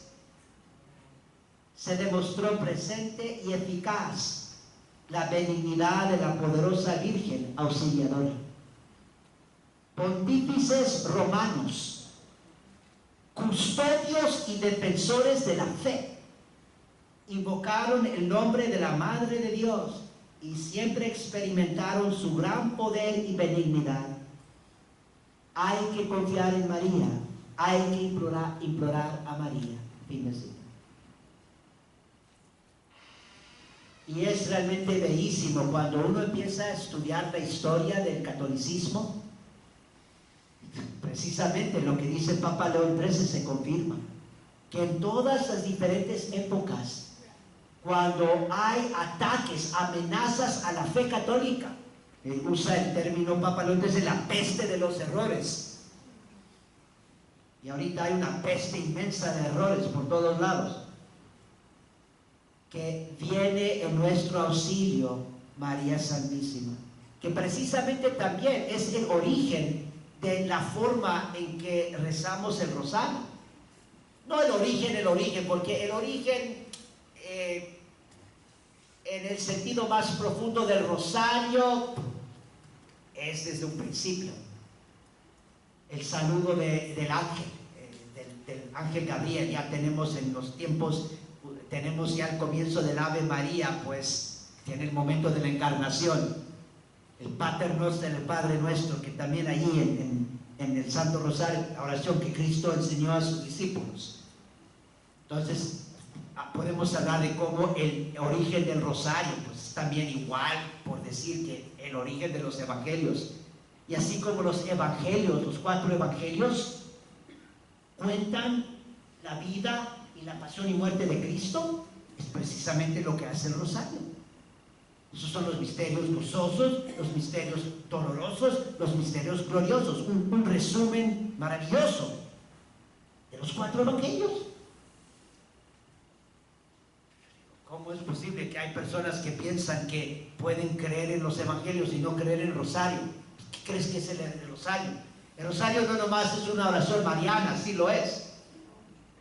se demostró presente y eficaz la benignidad de la poderosa Virgen Auxiliadora. Pontífices romanos, custodios y defensores de la fe, invocaron el nombre de la Madre de Dios y siempre experimentaron su gran poder y benignidad. Hay que confiar en María, hay que implorar a María. Fin de cita. Y es realmente bellísimo cuando uno empieza a estudiar la historia del catolicismo. Precisamente lo que dice el Papa León XIII se confirma, que en todas las diferentes épocas, cuando hay ataques, amenazas a la fe católica, usa el término Papa León XIII, la peste de los errores. Y ahorita hay una peste inmensa de errores por todos lados. Que viene en nuestro auxilio María Santísima, que precisamente también es el origen de la forma en que rezamos el rosario. No el origen, porque el origen en el sentido más profundo del rosario es desde un principio el saludo del ángel, del ángel Gabriel. Ya tenemos en los tiempos, tenemos ya el comienzo del Ave María, pues tiene el momento de la encarnación, el Pater Noster, el Padre Nuestro, que también allí en el Santo Rosario, la oración que Cristo enseñó a sus discípulos. Entonces podemos hablar de cómo el origen del rosario pues es también igual, por decir que el origen de los evangelios. Y así como los evangelios, los 4 evangelios cuentan la vida y la pasión y muerte de Cristo, es precisamente lo que hace el rosario. Esos son los misterios gozosos, los misterios dolorosos, los misterios gloriosos, un resumen maravilloso de los 4 evangelios. ¿Cómo es posible que hay personas que piensan que pueden creer en los evangelios y no creer en el rosario? ¿Qué crees que es el rosario? El rosario no nomás es una oración mariana, sí lo es,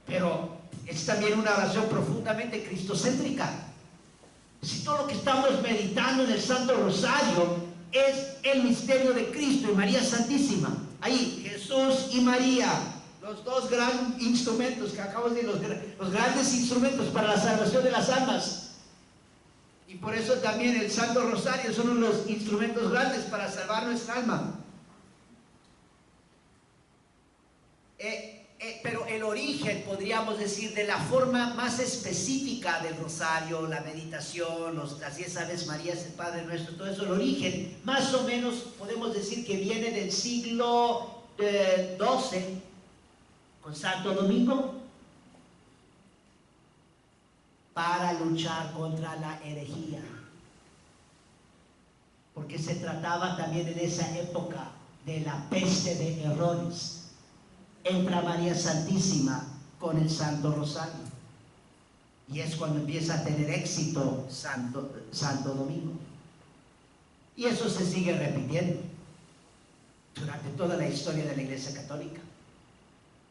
pero es también una oración profundamente cristocéntrica. Si todo lo que estamos meditando en el Santo Rosario es el misterio de Cristo y María Santísima, ahí Jesús y María, los dos grandes instrumentos que acabo de decir, los grandes instrumentos para la salvación de las almas. Y por eso también el Santo Rosario son uno de los instrumentos grandes para salvar nuestra alma. Pero el origen, podríamos decir, de la forma más específica del rosario, la meditación, las 10 Aves Marías, el Padre Nuestro, todo eso, el origen, más o menos podemos decir que viene del siglo XII, con Santo Domingo, para luchar contra la herejía. porque se trataba también en esa época de la peste de errores. Entra María Santísima con el Santo Rosario, y es cuando empieza a tener éxito Santo Domingo. Y eso se sigue repitiendo durante toda la historia de la Iglesia Católica.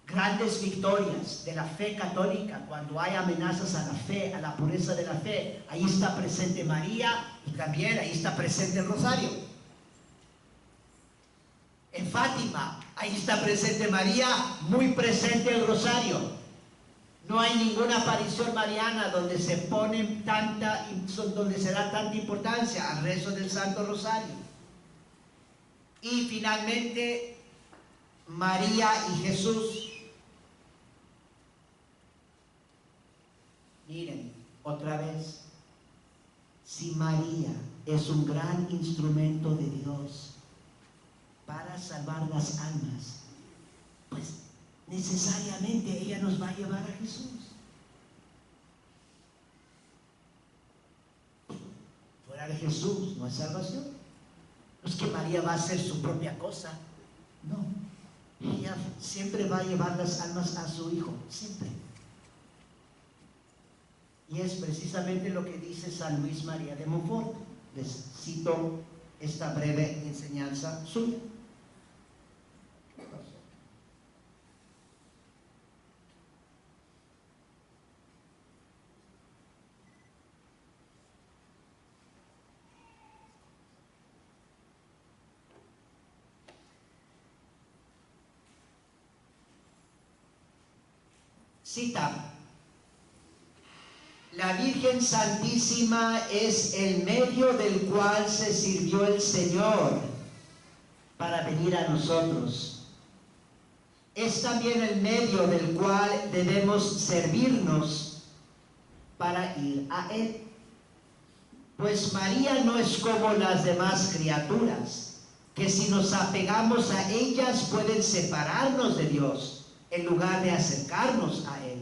Grandes victorias de la fe católica, cuando hay amenazas a la fe, a la pureza de la fe, ahí está presente María, y también ahí está presente el Rosario. En Fátima, ahí está presente María, muy presente el Rosario. No hay ninguna aparición mariana donde se pone donde se da tanta importancia al rezo del Santo Rosario. Y finalmente, María y Jesús. Miren, otra vez, si María es un gran instrumento de Dios para salvar las almas, pues necesariamente ella nos va a llevar a Jesús. Fuera de Jesús no hay salvación. No es que María va a hacer su propia cosa, no. Ella siempre va a llevar las almas a su Hijo, siempre. Y es precisamente lo que dice San Luis María de Montfort. Les cito esta breve enseñanza suya. Cita: la Virgen Santísima es el medio del cual se sirvió el Señor para venir a nosotros. Es también el medio del cual debemos servirnos para ir a Él. Pues María no es como las demás criaturas, que si nos apegamos a ellas pueden separarnos de Dios en lugar de acercarnos a Él.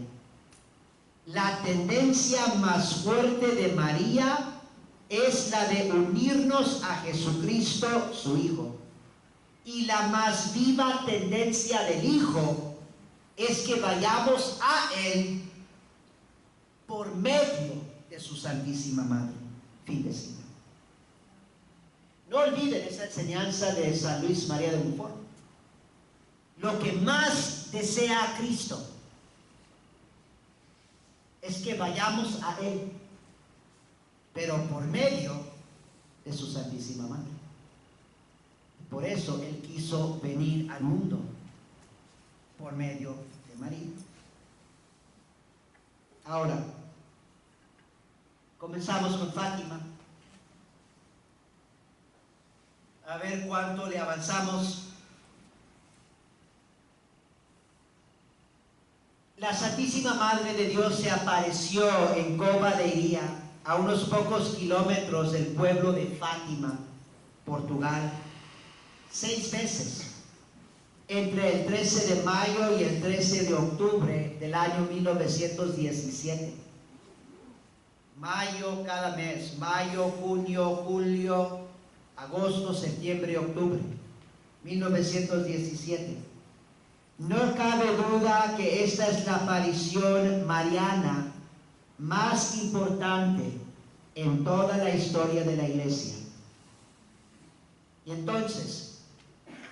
La tendencia más fuerte de María es la de unirnos a Jesucristo, su Hijo. Y la más viva tendencia del Hijo es que vayamos a Él por medio de su Santísima Madre. Fin de cita. No olviden esa enseñanza de San Luis María de Montfort. Lo que más desea Cristo es que vayamos a Él, pero por medio de su Santísima Madre. Por eso Él quiso venir al mundo, por medio de María. Ahora, comenzamos con Fátima. A ver cuánto le avanzamos. La Santísima Madre de Dios se apareció en Cova de Iria, a unos pocos kilómetros del pueblo de Fátima, Portugal, 6 veces, entre el 13 de mayo y el 13 de octubre del año 1917. Mayo cada mes, mayo, junio, julio, agosto, septiembre y octubre, 1917. No cabe duda que esta es la aparición mariana más importante en toda la historia de la Iglesia. Y entonces,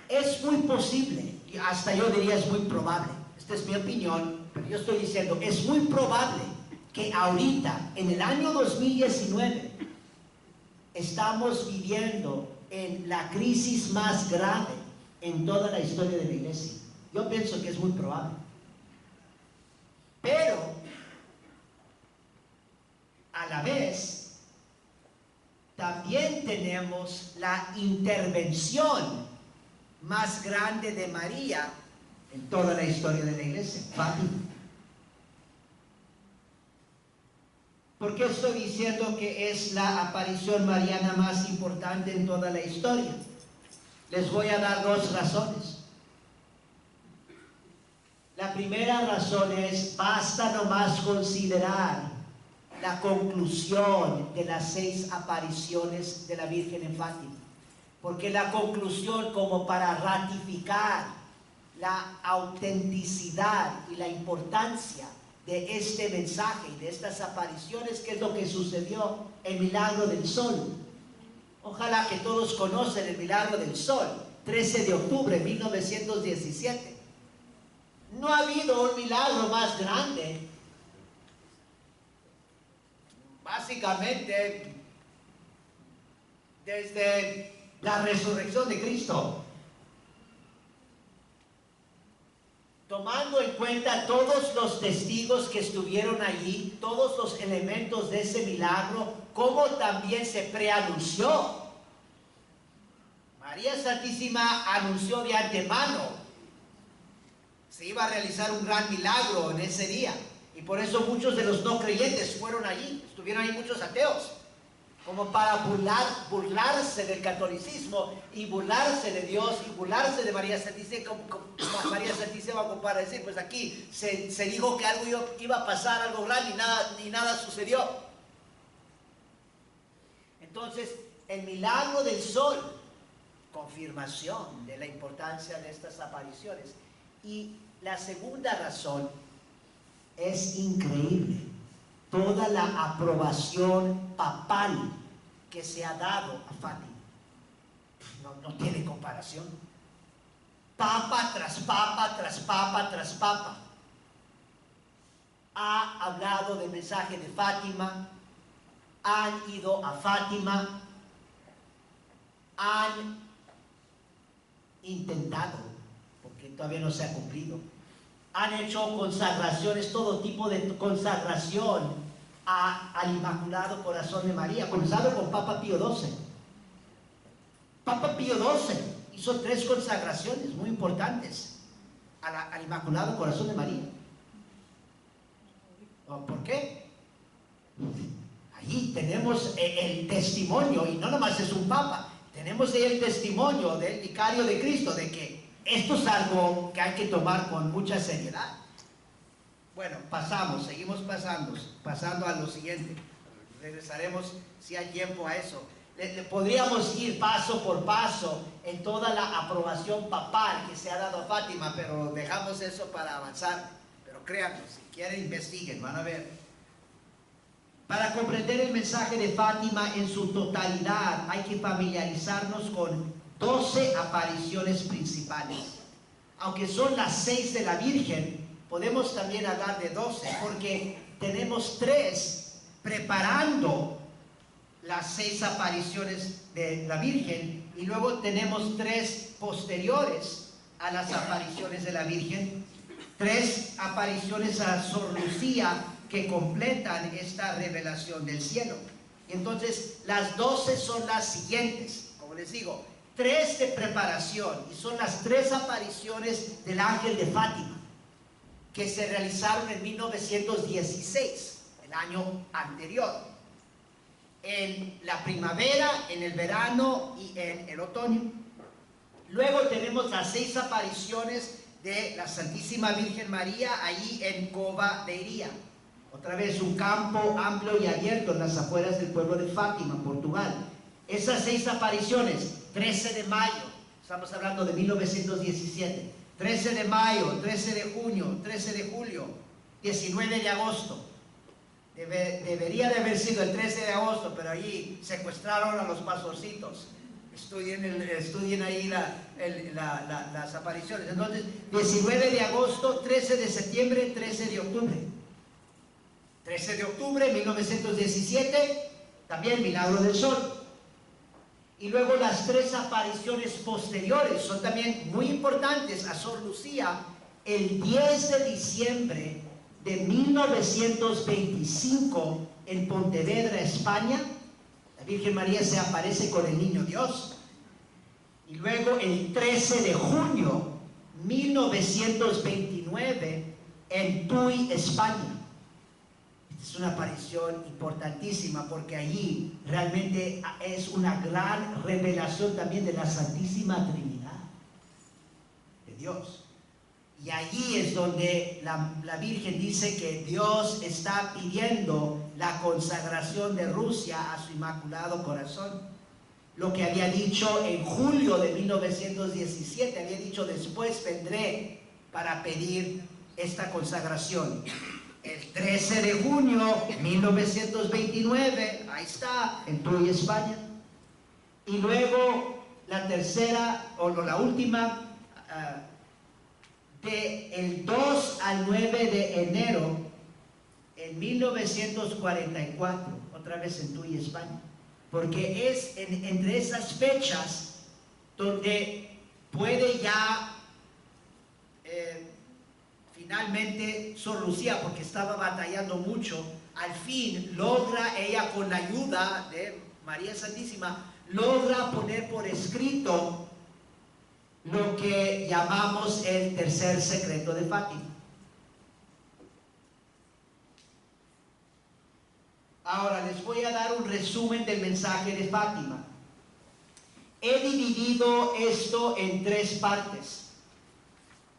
es muy posible, y hasta yo diría es muy probable, esta es mi opinión, pero yo estoy diciendo, es muy probable que ahorita, en el año 2019, estamos viviendo en la crisis más grave en toda la historia de la Iglesia. Yo pienso que es muy probable. Pero, a la vez, también tenemos la intervención más grande de María en toda la historia de la Iglesia, Fátima. ¿Por qué estoy diciendo que es la aparición mariana más importante en toda la historia? Les voy a dar 2 razones. La primera razón es, basta nomás considerar la conclusión de las 6 apariciones de la Virgen en Fátima. porque la conclusión, como para ratificar la autenticidad y la importancia de este mensaje y de estas apariciones, que es lo que sucedió en el milagro del sol. Ojalá que todos conocen el milagro del sol, 13 de octubre de 1917. No ha habido un milagro más grande, básicamente, desde la resurrección de Cristo. Tomando en cuenta todos los testigos que estuvieron allí, todos los elementos de ese milagro, como también se preanunció. María Santísima anunció de antemano, se iba a realizar un gran milagro en ese día. Y por eso muchos de los no creyentes fueron allí, estuvieron ahí muchos ateos, como para burlarse del catolicismo y burlarse de Dios y burlarse de María Santísima, como María Santísima, como para decir, pues aquí se dijo que algo iba a pasar, algo grande, y nada sucedió. Entonces, el milagro del sol, confirmación de la importancia de estas apariciones. Y la segunda razón, es increíble toda la aprobación papal que se ha dado a Fátima. No tiene comparación. Papa tras papa, tras papa, tras papa ha hablado del mensaje de Fátima, han ido a Fátima, han intentado, porque todavía no se ha cumplido, han hecho consagraciones, todo tipo de consagración al Inmaculado Corazón de María, comenzando con Papa Pío XII. Papa Pío XII hizo 3 consagraciones muy importantes al Inmaculado Corazón de María. ¿Por qué? Allí tenemos el testimonio, y no nomás es un papa, tenemos el testimonio del vicario de Cristo, de que esto es algo que hay que tomar con mucha seriedad. Bueno, seguimos pasando a lo siguiente. Regresaremos si hay tiempo a eso. Podríamos ir paso por paso en toda la aprobación papal que se ha dado a Fátima, pero dejamos eso para avanzar. Pero créanme, si quieren investiguen, van a ver. Para comprender el mensaje de Fátima en su totalidad, hay que familiarizarnos con 12 apariciones principales. Aunque son las 6 de la Virgen, podemos también hablar de 12, porque tenemos 3 preparando las 6 apariciones de la Virgen, y luego tenemos 3 posteriores a las apariciones de la Virgen, 3 apariciones a Sor Lucía que completan esta revelación del cielo. Y entonces las 12 son las siguientes, como les digo, 3 de preparación, y son las 3 apariciones del ángel de Fátima que se realizaron en 1916, el año anterior, en la primavera, en el verano y en el otoño. Luego tenemos las 6 apariciones de la Santísima Virgen María allí en Cova de Iria, otra vez un campo amplio y abierto en las afueras del pueblo de Fátima, Portugal. Esas 6 apariciones, 13 de mayo, estamos hablando de 1917, 13 de mayo, 13 de junio, 13 de julio, 19 de agosto. Debería de haber sido el 13 de agosto, pero allí secuestraron a los pastorcitos. Estudien ahí las apariciones. Entonces, 19 de agosto, 13 de septiembre, 13 de octubre. 13 de octubre, 1917, también Milagro del Sol. Y luego las 3 apariciones posteriores son también muy importantes a Sor Lucía, el 10 de diciembre de 1925 en Pontevedra, España. La Virgen María se aparece con el Niño Dios. Y luego el 13 de junio 1929 en Tui, España. Es una aparición importantísima, porque allí realmente es una gran revelación también de la Santísima Trinidad de Dios. Y allí es donde la Virgen dice que Dios está pidiendo la consagración de Rusia a su Inmaculado Corazón. lo que había dicho en julio de 1917. Había dicho: después vendré para pedir esta consagración. El 13 de junio de 1929, ahí está, en Tuy, España. Y luego la tercera, o la última, del 2 al 9 de enero en 1944, otra vez en Tuy, España. Porque es entre esas fechas donde puede ya finalmente Sor Lucía, porque estaba batallando mucho, al fin logra ella, con la ayuda de María Santísima, logra poner por escrito lo que llamamos el tercer secreto de Fátima. Ahora les voy a dar un resumen del mensaje de Fátima. He dividido esto en 3 partes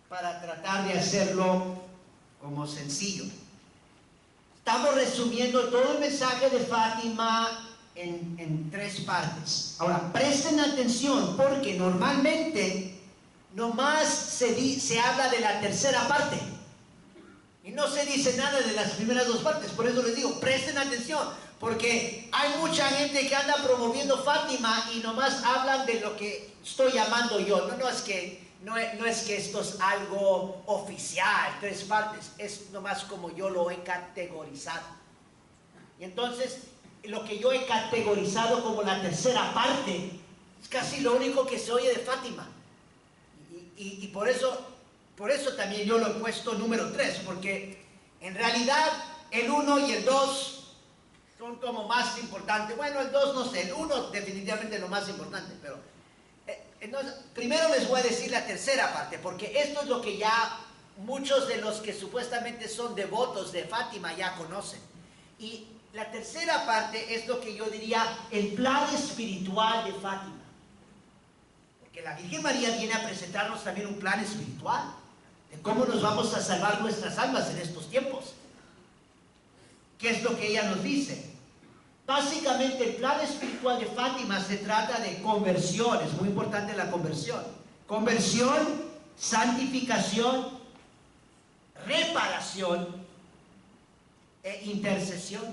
para tratar de hacerlo como sencillo. Estamos resumiendo todo el mensaje de Fátima en 3 partes. Ahora, presten atención, porque normalmente nomás se habla de la tercera parte y no se dice nada de las primeras 2 partes. Por eso les digo, presten atención, porque hay mucha gente que anda promoviendo Fátima y nomás hablan de lo que estoy llamando yo. No es que esto es algo oficial, 3 partes, es nomás como yo lo he categorizado. Y entonces, lo que yo he categorizado como la tercera parte es casi lo único que se oye de Fátima. Y por eso también yo lo he puesto número 3, porque en realidad el 1 y el 2 son como más importantes. Bueno, el 2 no sé, el 1 definitivamente es lo más importante, pero entonces, primero les voy a decir la tercera parte, porque esto es lo que ya muchos de los que supuestamente son devotos de Fátima ya conocen. Y la tercera parte es lo que yo diría el plan espiritual de Fátima. Porque la Virgen María viene a presentarnos también un plan espiritual de cómo nos vamos a salvar nuestras almas en estos tiempos. ¿Qué es lo que ella nos dice? Básicamente el plan espiritual de Fátima se trata de conversión. Es muy importante la conversión. Conversión, santificación, reparación e intercesión.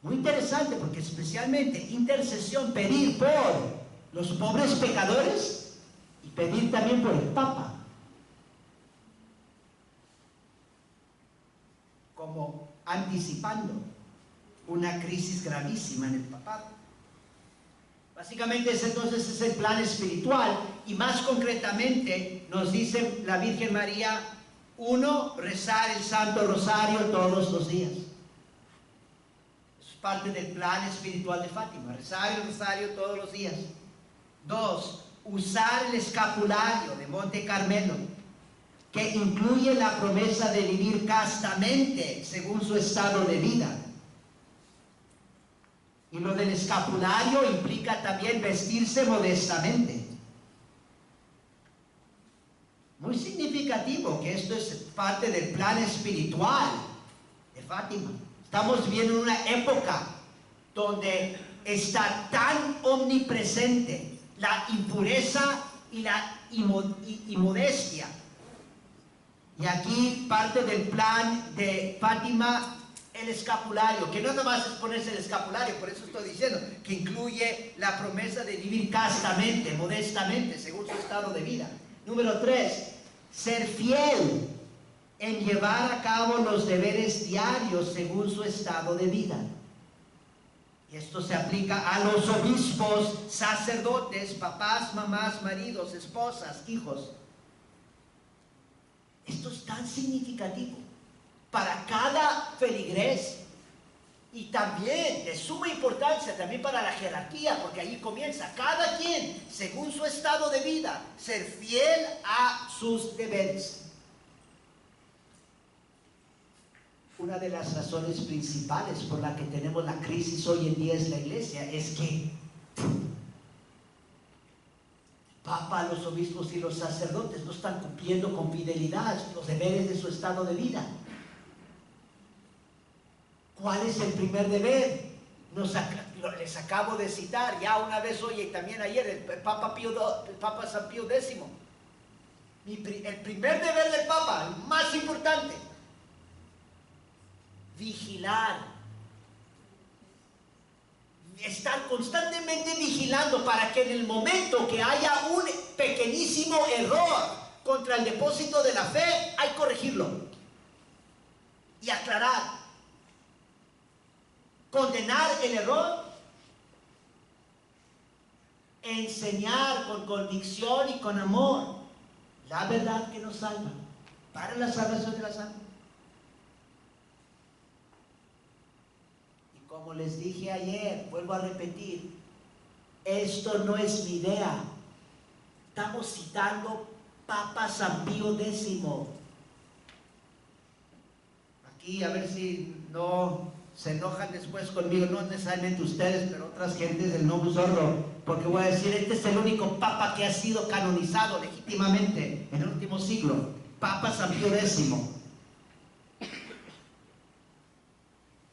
Muy interesante, porque especialmente intercesión, pedir por los pobres pecadores y pedir también por el Papa, como anticipando una crisis gravísima en el papado. Básicamente entonces es el plan espiritual, y más concretamente nos dice la Virgen María: 1, rezar el Santo Rosario todos los días. Es parte del plan espiritual de Fátima, rezar el Rosario todos los días. 2, usar el escapulario de Monte Carmelo, que incluye la promesa de vivir castamente según su estado de vida. Y lo del escapulario implica también vestirse modestamente. Muy significativo que esto es parte del plan espiritual de Fátima. Estamos viviendo una época donde está tan omnipresente la impureza y la inmodestia. Y aquí parte del plan de Fátima, el escapulario, que no nomás es ponerse el escapulario, por eso estoy diciendo que incluye la promesa de vivir castamente, modestamente, según su estado de vida. Número 3, ser fiel en llevar a cabo los deberes diarios según su estado de vida. Y esto se aplica a los obispos, sacerdotes, papás, mamás, maridos, esposas, hijos. Esto es tan significativo para cada feligrés, y también de suma importancia también para la jerarquía, porque ahí comienza cada quien, según su estado de vida, ser fiel a sus deberes. Una de las razones principales por la que tenemos la crisis hoy en día es la iglesia, es que Papa, los obispos y los sacerdotes no están cumpliendo con fidelidad los deberes de su estado de vida. ¿Cuál es el primer deber? Los les acabo de citar ya una vez hoy y también ayer, el Papa San Pío X. El primer deber del Papa, el más importante, vigilar, estar constantemente vigilando para que en el momento que haya un pequeñísimo error contra el depósito de la fe, hay que corregirlo y aclarar, condenar el error, enseñar con convicción y con amor la verdad que nos salva para la salvación de las almas. Y como les dije ayer, vuelvo a repetir, esto no es mi idea. Estamos citando Papa San Pío X. Aquí a ver si no se enojan después conmigo, no necesariamente ustedes, pero otras gentes del Novus Ordo, porque voy a decir, este es el único Papa que ha sido canonizado legítimamente en el último siglo, Papa San Pío X.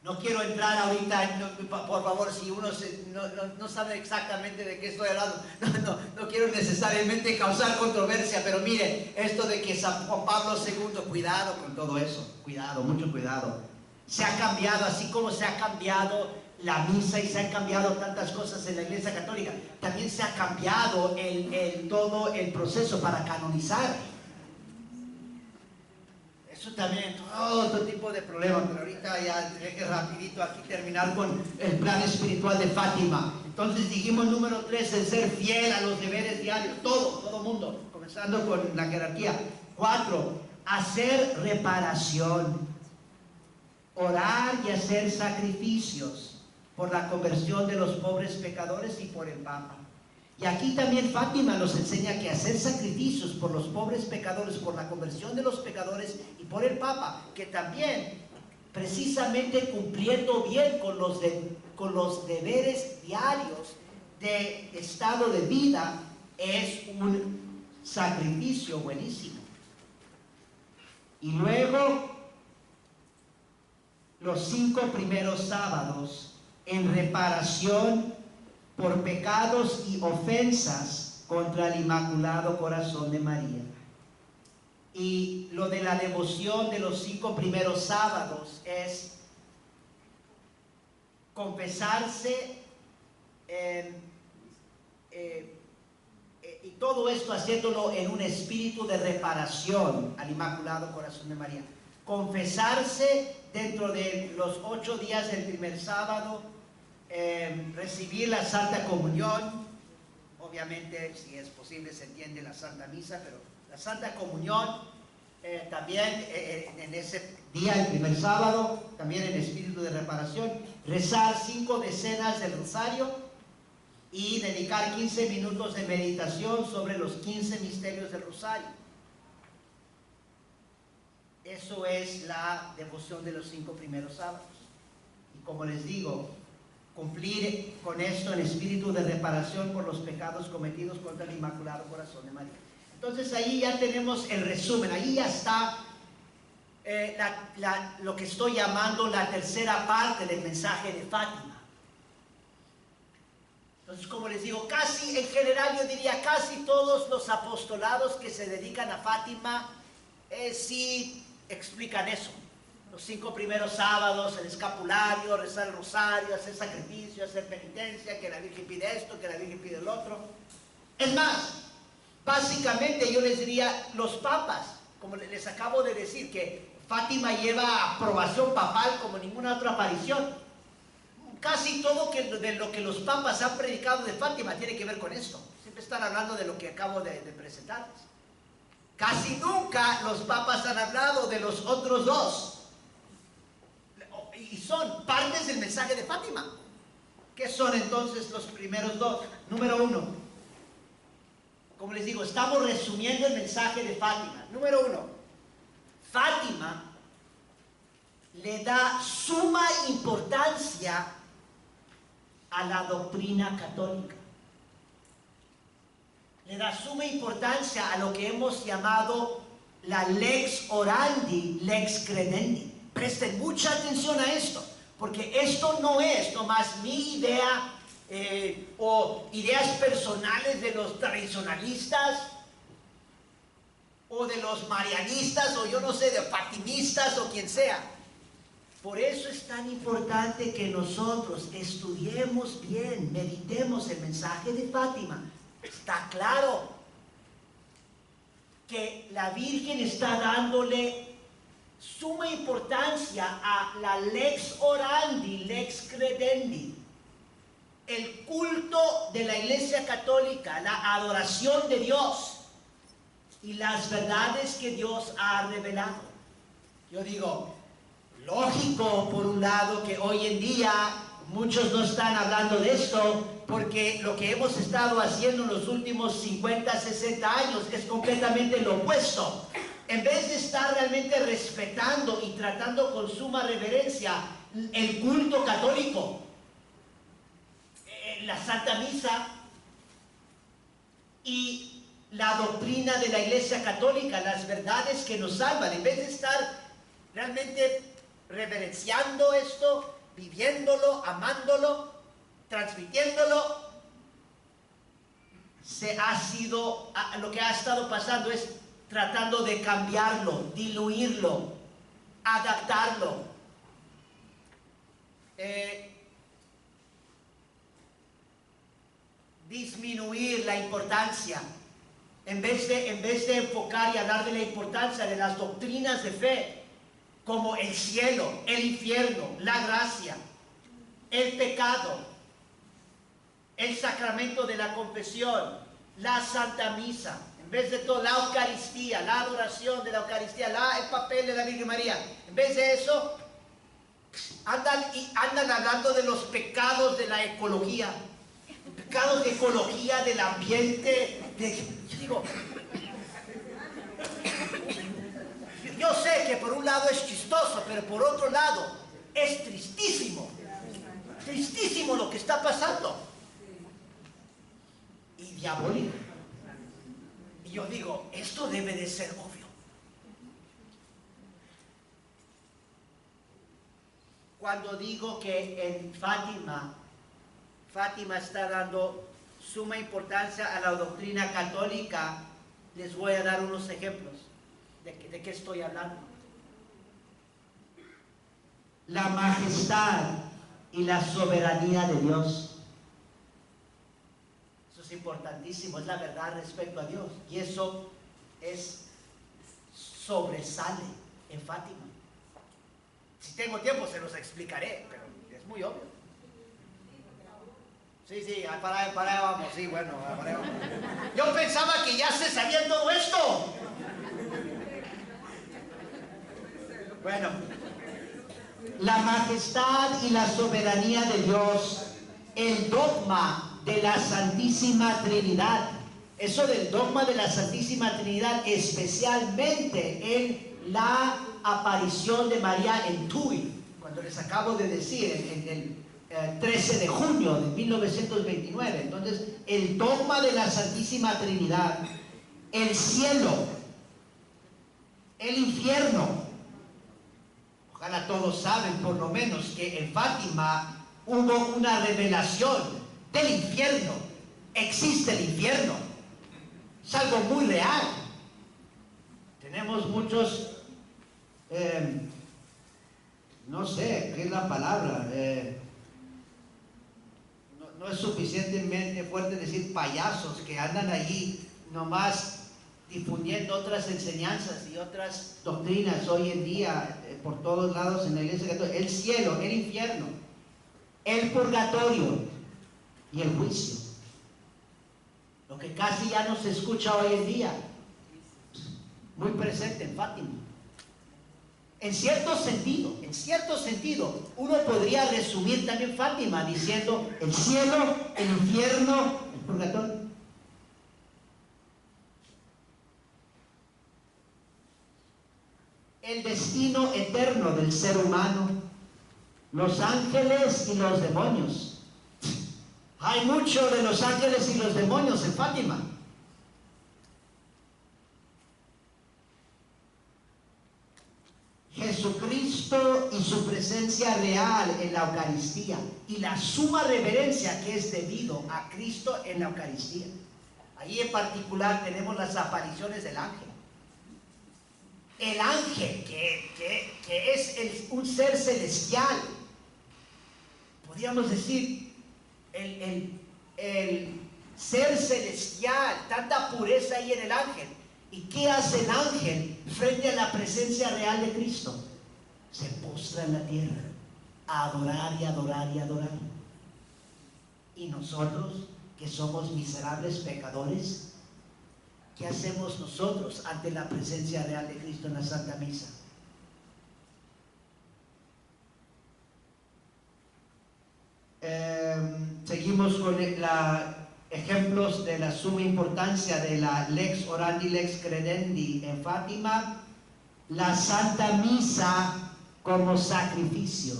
No quiero entrar ahorita, por favor, si uno no sabe exactamente de qué estoy hablando, no quiero necesariamente causar controversia, pero miren, esto de que San Juan Pablo II, cuidado con todo eso, cuidado, mucho cuidado. Se ha cambiado, así como se ha cambiado la misa y se han cambiado tantas cosas en la Iglesia Católica, también se ha cambiado todo el proceso para canonizar. Eso también, otro tipo de problemas, pero ahorita ya tendré que rapidito aquí terminar con el plan espiritual de Fátima. Entonces dijimos número 3, el ser fiel a los deberes diarios, todo mundo, comenzando con la jerarquía. 4, hacer reparación, orar y hacer sacrificios por la conversión de los pobres pecadores y por el Papa. Y aquí también Fátima nos enseña que hacer sacrificios por los pobres pecadores, por la conversión de los pecadores y por el Papa, que también precisamente cumpliendo bien con los deberes diarios de estado de vida, es un sacrificio buenísimo. Y luego, los 5 primeros sábados en reparación por pecados y ofensas contra el Inmaculado Corazón de María. Y lo de la devoción de los 5 primeros sábados es confesarse y todo esto haciéndolo en un espíritu de reparación al Inmaculado Corazón de María. Confesarse dentro de los 8 días del primer sábado, recibir la Santa Comunión, obviamente si es posible se entiende la Santa Misa, pero la Santa Comunión también en ese día, el primer sábado, también en espíritu de reparación, rezar 5 decenas del rosario y dedicar 15 minutos de meditación sobre los 15 misterios del rosario. Eso es la devoción de los 5 primeros sábados. Y como les digo, cumplir con esto en espíritu de reparación por los pecados cometidos contra el Inmaculado Corazón de María. Entonces ahí ya tenemos el resumen, ahí ya está lo que estoy llamando la tercera parte del mensaje de Fátima. Entonces, como les digo, casi en general, yo diría casi todos los apostolados que se dedican a Fátima sí explican eso. Los 5 primeros sábados, el escapulario, rezar el rosario, hacer sacrificio, hacer penitencia, que la Virgen pide esto, que la Virgen pide el otro. Es más, básicamente yo les diría, los papas, como les acabo de decir, que Fátima lleva aprobación papal como ninguna otra aparición. Casi todo de lo que los papas han predicado de Fátima tiene que ver con esto. Siempre están hablando de lo que acabo de presentarles. Casi nunca los papas han hablado de los otros 2. Y son partes del mensaje de Fátima. ¿Qué son entonces los primeros 2? Número 1. Como les digo, estamos resumiendo el mensaje de Fátima. Número 1. Fátima le da suma importancia a la doctrina católica. Le da suma importancia a lo que hemos llamado la lex orandi, lex credendi. Presten mucha atención a esto, Porque esto no es nomás mi idea o ideas personales de los tradicionalistas o de los marianistas o yo no sé, de fatimistas o quien sea. Por eso es tan importante que nosotros estudiemos bien, meditemos el mensaje de Fátima. Está claro que la Virgen está dándole suma importancia a la lex orandi, lex credendi, el culto de la Iglesia Católica, la adoración de Dios y las verdades que Dios ha revelado. Yo digo, lógico por un lado que hoy en día muchos no están hablando de esto porque lo que hemos estado haciendo en los últimos 50, 60 años es completamente lo opuesto. En vez de estar realmente respetando y tratando con suma reverencia el culto católico, la Santa Misa y la doctrina de la Iglesia Católica, las verdades que nos salvan, en vez de estar realmente reverenciando esto, viviéndolo, amándolo, transmitiéndolo, lo que ha estado pasando es tratando de cambiarlo, diluirlo, adaptarlo. Disminuir la importancia. En vez de enfocar y hablar de la importancia de las doctrinas de fe, como el cielo, el infierno, la gracia, el pecado, el sacramento de la confesión, la Santa Misa, en vez de todo, la Eucaristía, la adoración de la Eucaristía, el papel de la Virgen María, en vez de eso, andan hablando de los pecados de la ecología, pecados de ecología, del ambiente, yo digo, yo sé que por un lado es chistoso, pero por otro lado es tristísimo. Tristísimo lo que está pasando. Y diabólico. Y yo digo, esto debe de ser obvio. Cuando digo que en Fátima está dando suma importancia a la doctrina católica, les voy a dar unos ejemplos. ¿De qué estoy hablando? La majestad y la soberanía de Dios. Eso es importantísimo, es la verdad respecto a Dios. Y eso sobresale en Fátima. Si tengo tiempo se los explicaré, pero es muy obvio. Sí, para allá vamos, sí, bueno, para allá vamos. Yo pensaba que ya se sabía todo esto. Bueno, la majestad y la soberanía de Dios, el dogma de la Santísima Trinidad. Eso del dogma de la Santísima Trinidad, especialmente en la aparición de María en Tui, cuando les acabo de decir, en el 13 de junio de 1929. Entonces, el dogma de la Santísima Trinidad, el cielo, el infierno. Ojalá todos saben por lo menos que en Fátima hubo una revelación del infierno. Existe el infierno. Es algo muy real. Tenemos muchos, no sé qué es la palabra, no es suficientemente fuerte decir payasos que andan allí nomás difundiendo otras enseñanzas y otras doctrinas hoy en día por todos lados en la Iglesia Católica. El cielo, el infierno, el purgatorio y el juicio. Lo que casi ya no se escucha hoy en día, muy presente en Fátima. En cierto sentido, uno podría resumir también Fátima diciendo el cielo, el infierno, el purgatorio. El destino eterno del ser humano, los ángeles y los demonios. Hay mucho de los ángeles y los demonios en Fátima. Jesús Jesucristo y su presencia real en la Eucaristía y la suma reverencia que es debido a Cristo en la Eucaristía. Ahí en particular tenemos las apariciones del ángel. El ángel que es un ser celestial, podríamos decir, el ser celestial, tanta pureza hay en el ángel. ¿Y qué hace el ángel frente a la presencia real de Cristo? Se postra en la tierra a adorar y adorar y adorar. Y nosotros, que somos miserables pecadores, ¿qué hacemos nosotros ante la presencia real de Cristo en la Santa Misa? Seguimos con ejemplos de la suma importancia de la Lex Orandi, Lex Credendi en Fátima. La Santa Misa como sacrificio.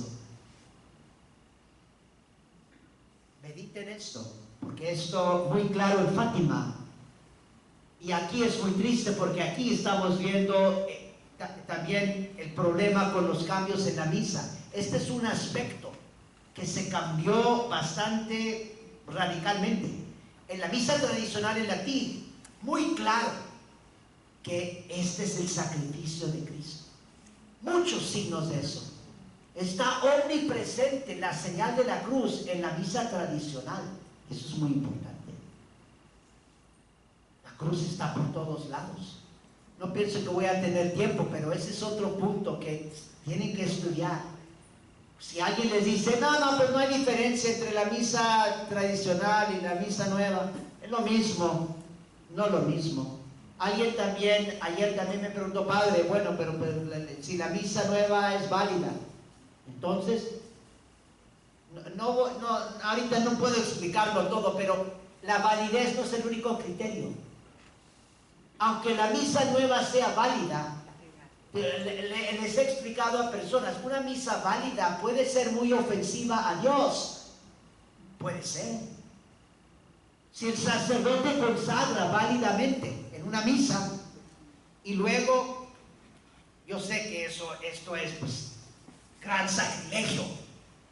Mediten esto, porque esto muy claro en Fátima. Y aquí es muy triste porque aquí estamos viendo también el problema con los cambios en la misa. Este es un aspecto que se cambió bastante radicalmente. En la misa tradicional en latín, muy claro que este es el sacrificio de Cristo. Muchos signos de eso. Está omnipresente la señal de la cruz en la misa tradicional. Eso es muy importante. La cruz está por todos lados. No pienso que voy a tener tiempo, pero ese es otro punto que tienen que estudiar. Si alguien les dice, no, pues no hay diferencia entre la misa tradicional y la misa nueva, es lo mismo, no lo mismo. Ayer también me preguntó, padre, bueno, pero si la misa nueva es válida, entonces, ahorita no puedo explicarlo todo, pero la validez no es el único criterio. Aunque la misa nueva sea válida, les he explicado a personas, una misa válida puede ser muy ofensiva a Dios. Puede ser. Si el sacerdote consagra válidamente en una misa y luego, yo sé que esto es pues gran sacrilegio,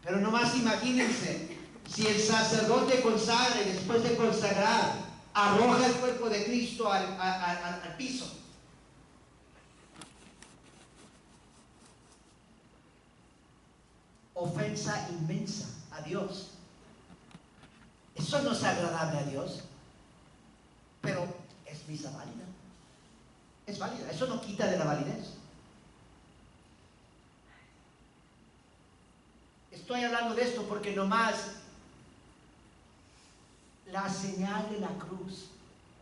pero nomás imagínense, si el sacerdote consagra y después de consagrar arroja el cuerpo de Cristo al piso. Ofensa inmensa a Dios. Eso no es agradable a Dios, pero es misa válida. Es válida, eso no quita de la validez. Estoy hablando de esto porque nomás la señal de la cruz,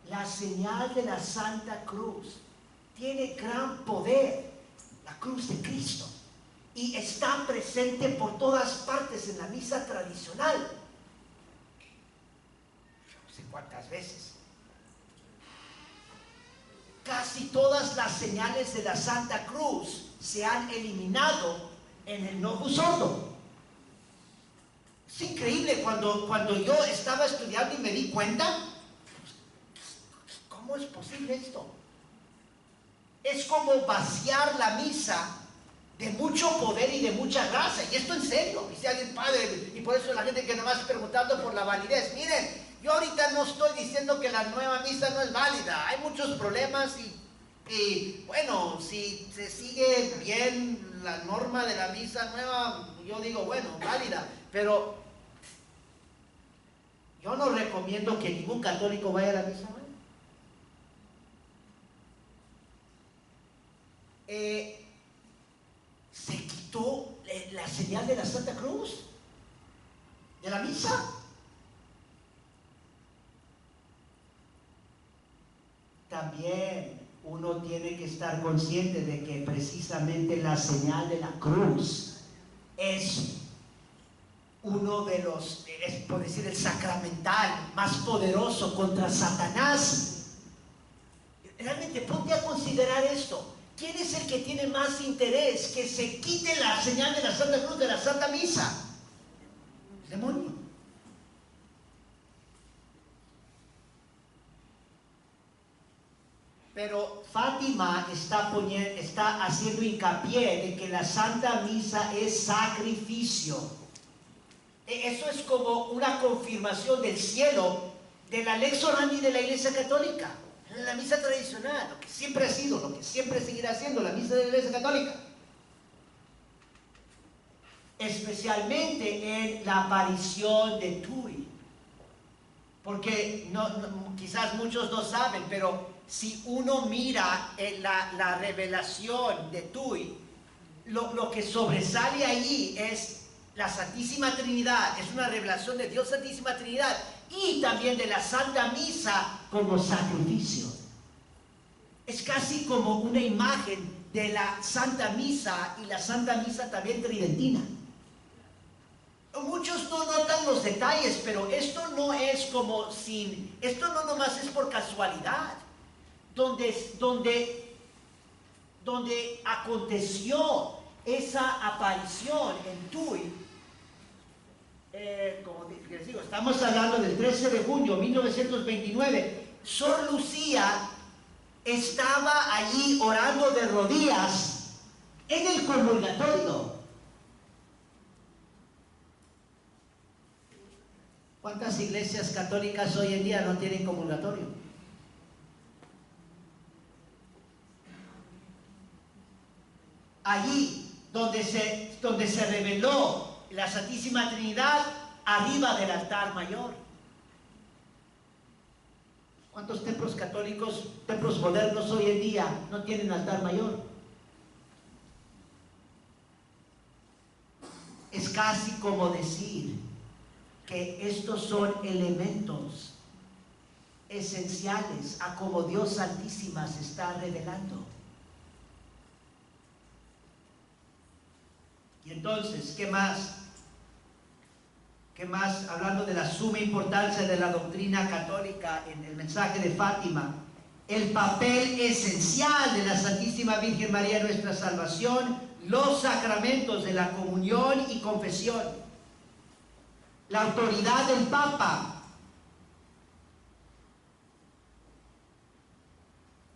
la señal de la Santa Cruz, tiene gran poder, la cruz de Cristo. Y está presente por todas partes en la misa tradicional. No sé cuántas veces. Casi todas las señales de la Santa Cruz se han eliminado en el Novus Ordo. Es increíble cuando yo estaba estudiando y me di cuenta, ¿cómo es posible esto? Es como vaciar la misa de mucho poder y de mucha gracia, y esto en serio. Dice alguien, padre, y por eso la gente que nomás preguntando por la validez. Miren, yo ahorita no estoy diciendo que la nueva misa no es válida, hay muchos problemas y bueno, si se sigue bien la norma de la misa nueva, yo digo, bueno, válida, pero yo no recomiendo que ningún católico vaya a la misa nueva. Se quitó la señal de la Santa Cruz de la misa. También uno tiene que estar consciente de que precisamente la señal de la cruz es uno de los, por decir, el sacramental más poderoso contra Satanás. Realmente ponte a considerar esto. ¿Quién es el que tiene más interés que se quite la señal de la Santa Cruz de la Santa Misa? El demonio. Pero Fátima está haciendo hincapié de que la Santa Misa es sacrificio. Eso es como una confirmación del cielo de la lex orandi de la Iglesia Católica. La misa tradicional, lo que siempre ha sido, lo que siempre seguirá siendo la misa de la Iglesia Católica. Especialmente en la aparición de Tui. Porque quizás muchos no saben, pero si uno mira la revelación de Tui, lo que sobresale allí es la Santísima Trinidad, es una revelación de Dios Santísima Trinidad y también de la Santa Misa como sacrificio. Es casi como una imagen de la Santa Misa y la Santa Misa también tridentina. Muchos no notan los detalles, pero esto no es como esto no nomás es por casualidad. Donde aconteció esa aparición en Tui, como les digo, estamos hablando del 13 de junio de 1929, Sor Lucía estaba allí orando de rodillas en el comulgatorio. ¿Cuántas iglesias católicas hoy en día no tienen comulgatorio? Allí donde se reveló la Santísima Trinidad, arriba del altar mayor. ¿Cuántos templos católicos, templos modernos hoy en día no tienen altar mayor? Es casi como decir que estos son elementos esenciales a cómo Dios Santísima se está revelando. Y entonces, ¿qué más? ¿Qué más? Hablando de la suma importancia de la doctrina católica en el mensaje de Fátima, el papel esencial de la Santísima Virgen María, nuestra salvación, los sacramentos de la comunión y confesión, la autoridad del Papa.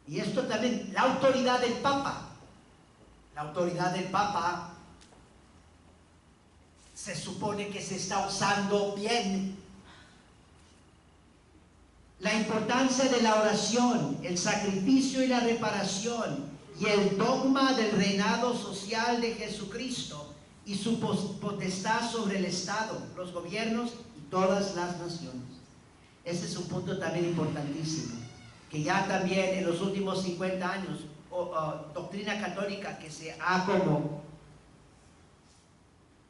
Y esto también, la autoridad del Papa. La autoridad del Papa se supone que se está usando bien. La importancia de la oración, el sacrificio y la reparación, y el dogma del reinado social de Jesucristo y su potestad sobre el Estado, los gobiernos y todas las naciones. Ese es un punto también importantísimo, que ya también en los últimos 50 años, doctrina católica que se ha como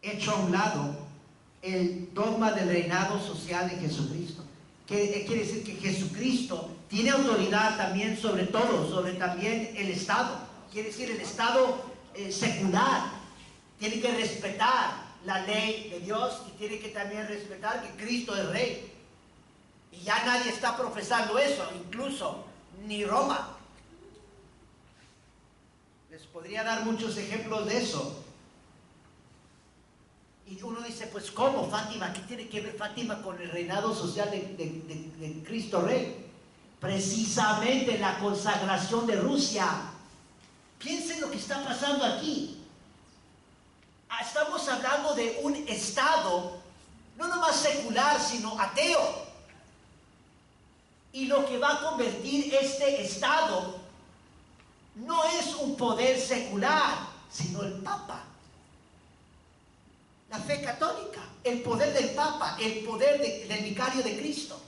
hecho a un lado, el dogma del reinado social de Jesucristo. Que quiere decir que Jesucristo tiene autoridad también sobre todo, sobre también el Estado. Quiere decir el Estado secular tiene que respetar la ley de Dios y tiene que también respetar que Cristo es Rey. Y ya nadie está profesando eso, incluso ni Roma. Les podría dar muchos ejemplos de eso. Y uno dice, pues ¿cómo Fátima? ¿Qué tiene que ver Fátima con el reinado social de Cristo Rey? Precisamente la consagración de Rusia. Piensen lo que está pasando aquí. Estamos hablando de un Estado, no nomás secular, sino ateo. Y lo que va a convertir este Estado no es un poder secular, sino el Papa. La fe católica, el poder del Papa, el poder del vicario de Cristo.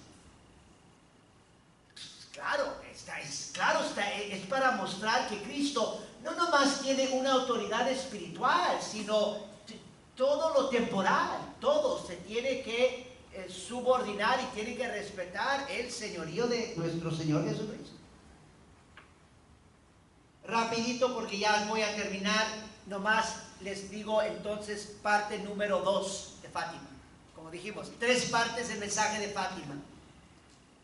Claro, es para mostrar que Cristo no nomás tiene una autoridad espiritual, sino todo lo temporal, todo se tiene que subordinar y tiene que respetar el señorío de nuestro Señor Jesucristo. Rapidito, porque ya voy a terminar, nomás les digo entonces parte número 2 de Fátima. Como dijimos, 3 partes del mensaje de Fátima.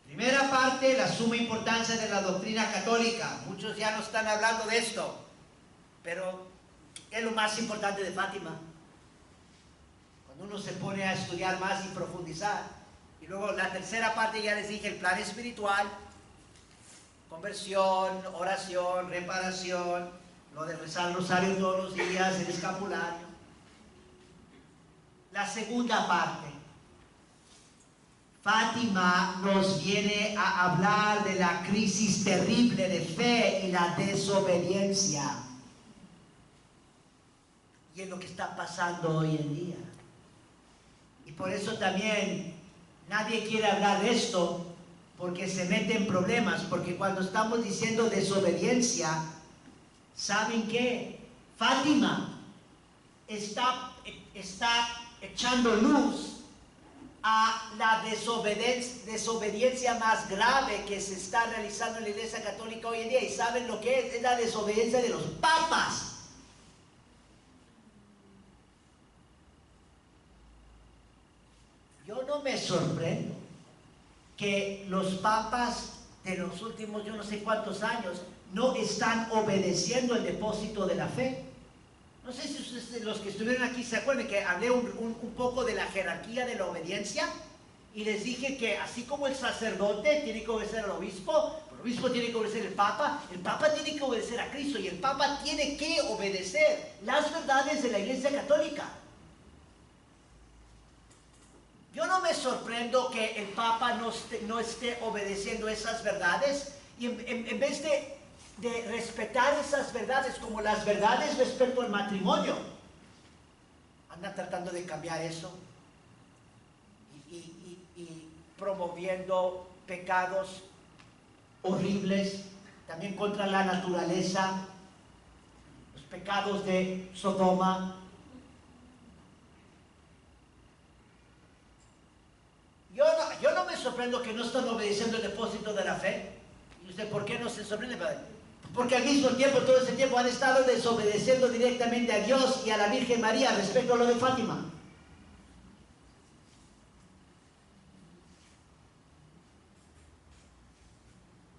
Primera parte, la suma importancia de la doctrina católica. Muchos ya no están hablando de esto, pero es lo más importante de Fátima. Cuando uno se pone a estudiar más y profundizar. Y luego la tercera parte, ya les dije, el plan espiritual. conversión, oración, reparación, lo de rezar el rosario todos los días, el escapulario. La segunda parte. Fátima nos viene a hablar de la crisis terrible de fe y la desobediencia. Y es lo que está pasando hoy en día. Y por eso también nadie quiere hablar de esto, porque se mete en problemas, porque cuando estamos diciendo desobediencia, ¿saben qué? Fátima está echando luz a la desobediencia más grave que se está realizando en la Iglesia Católica hoy en día. ¿Y saben lo que es? Es la desobediencia de los papas. Yo no me sorprendo que los papas de los últimos yo no sé cuántos años no están obedeciendo el depósito de la fe. No sé si ustedes, los que estuvieron aquí, se acuerdan que hablé un poco de la jerarquía de la obediencia y les dije que así como el sacerdote tiene que obedecer al obispo, el obispo tiene que obedecer al papa, el papa tiene que obedecer a Cristo y el papa tiene que obedecer las verdades de la Iglesia Católica. Yo no me sorprendo que el papa no esté obedeciendo esas verdades y en vez de respetar esas verdades como las verdades respecto al matrimonio, anda tratando de cambiar eso y promoviendo pecados horribles también contra la naturaleza, los pecados de Sodoma. Yo no me sorprendo que no están obedeciendo el depósito de la fe. ¿Y usted por qué no se sorprende, padre? Porque al mismo tiempo, todo ese tiempo han estado desobedeciendo directamente a Dios y a la Virgen María respecto a lo de Fátima.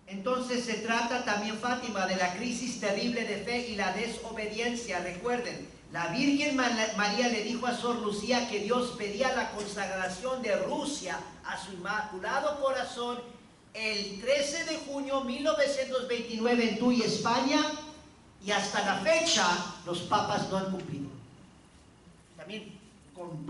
Entonces se trata también, Fátima, de la crisis terrible de fe y la desobediencia. Recuerden, la Virgen María le dijo a Sor Lucía que Dios pedía la consagración de Rusia a su Inmaculado Corazón el 13 de junio de 1929 en Tuy, España, y hasta la fecha los papas no han cumplido. También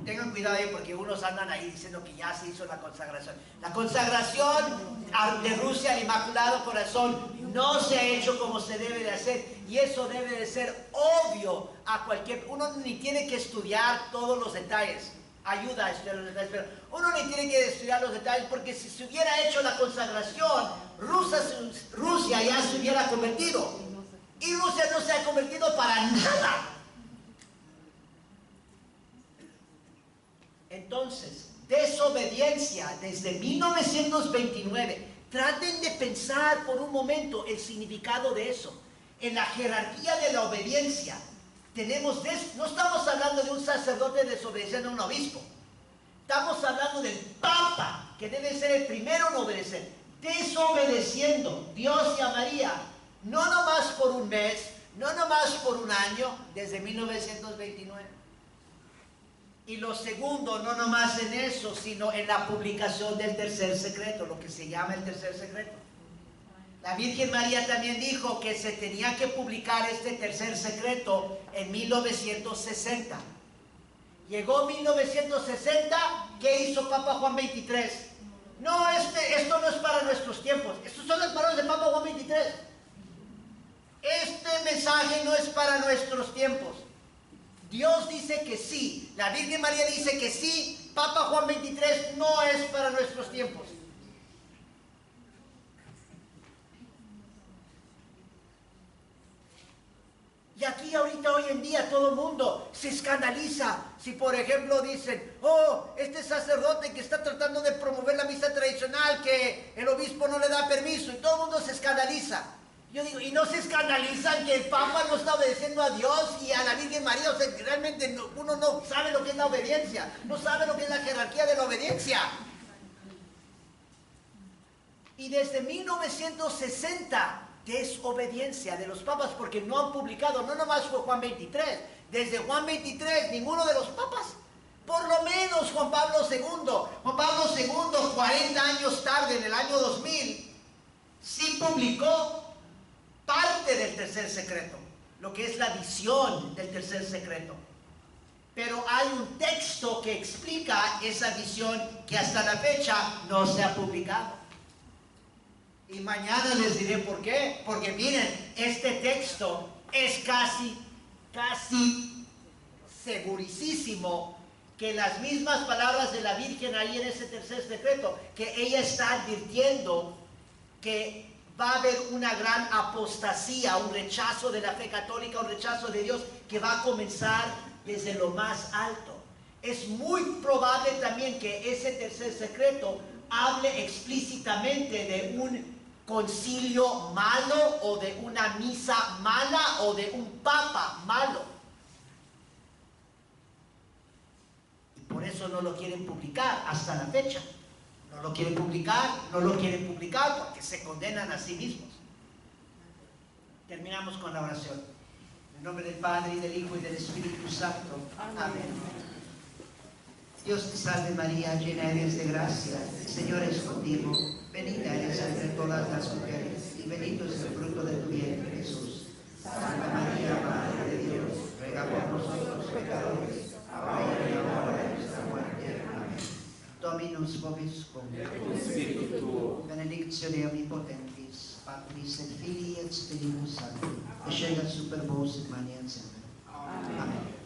tengan cuidado ahí porque unos andan ahí diciendo que ya se hizo la consagración. La consagración de Rusia al Inmaculado Corazón no se ha hecho como se debe de hacer, y eso debe de ser obvio a cualquier... Uno ni tiene que estudiar todos los detalles. Ayuda a estudiar los detalles, pero uno ni tiene que estudiar los detalles, porque si se hubiera hecho la consagración, Rusia ya se hubiera convertido, y Rusia no se ha convertido para nada. Entonces, desobediencia desde 1929. Traten de pensar por un momento el significado de eso. En la jerarquía de la obediencia, no estamos hablando de un sacerdote desobedeciendo a un obispo. Estamos hablando del papa, que debe ser el primero en obedecer. Desobedeciendo Dios y a María, no nomás por un mes, no nomás por un año, desde 1929. Y lo segundo, no nomás en eso, sino en la publicación del tercer secreto, lo que se llama el tercer secreto. La Virgen María también dijo que se tenía que publicar este tercer secreto en 1960. Llegó 1960, ¿qué hizo Papa Juan XXIII? No, esto no es para nuestros tiempos. Estos son las palabras de Papa Juan XXIII. Este mensaje no es para nuestros tiempos. Dios dice que sí, la Virgen María dice que sí, Papa Juan XXIII no es para nuestros tiempos. Y aquí ahorita, hoy en día, todo el mundo se escandaliza si, por ejemplo, dicen, oh, este sacerdote que está tratando de promover la misa tradicional, que el obispo no le da permiso, y todo el mundo se escandaliza. Yo digo, ¿y no se escandalizan que el Papa no está obedeciendo a Dios y a la Virgen María? O sea, que realmente uno no sabe lo que es la obediencia, no sabe lo que es la jerarquía de la obediencia. Y desde 1960, desobediencia de los papas, porque no han publicado, no nomás fue Juan XXIII, desde Juan XXIII, ninguno de los papas. Por lo menos Juan Pablo II, 40 años tarde, en el año 2000, sí publicó parte del tercer secreto, lo que es la visión del tercer secreto. Pero hay un texto que explica esa visión que hasta la fecha no se ha publicado. Y mañana les diré por qué. Porque miren, este texto es casi segurísimo que las mismas palabras de la Virgen ahí en ese tercer secreto, que ella está advirtiendo que va a haber una gran apostasía, un rechazo de la fe católica, un rechazo de Dios que va a comenzar desde lo más alto. Es muy probable también que ese tercer secreto hable explícitamente de un concilio malo o de una misa mala o de un papa malo. Y por eso no lo quieren publicar hasta la fecha. No lo quieren publicar porque se condenan a sí mismos. Terminamos con la oración. En nombre del Padre, y del Hijo, y del Espíritu Santo. Amén. Dios te salve María, llena eres de gracia, el Señor es contigo. Bendita eres entre todas las mujeres, y bendito es el fruto de tu vientre, Jesús. Santa María, Madre de Dios, ruega por nosotros pecadores, ahora y en la hora de nuestra muerte. Amén. Dominus vobiscum. Benedictione omnipotentis, Patris et Filii et Spiritus Sancti, descendat super vos et mania in semper. Amen.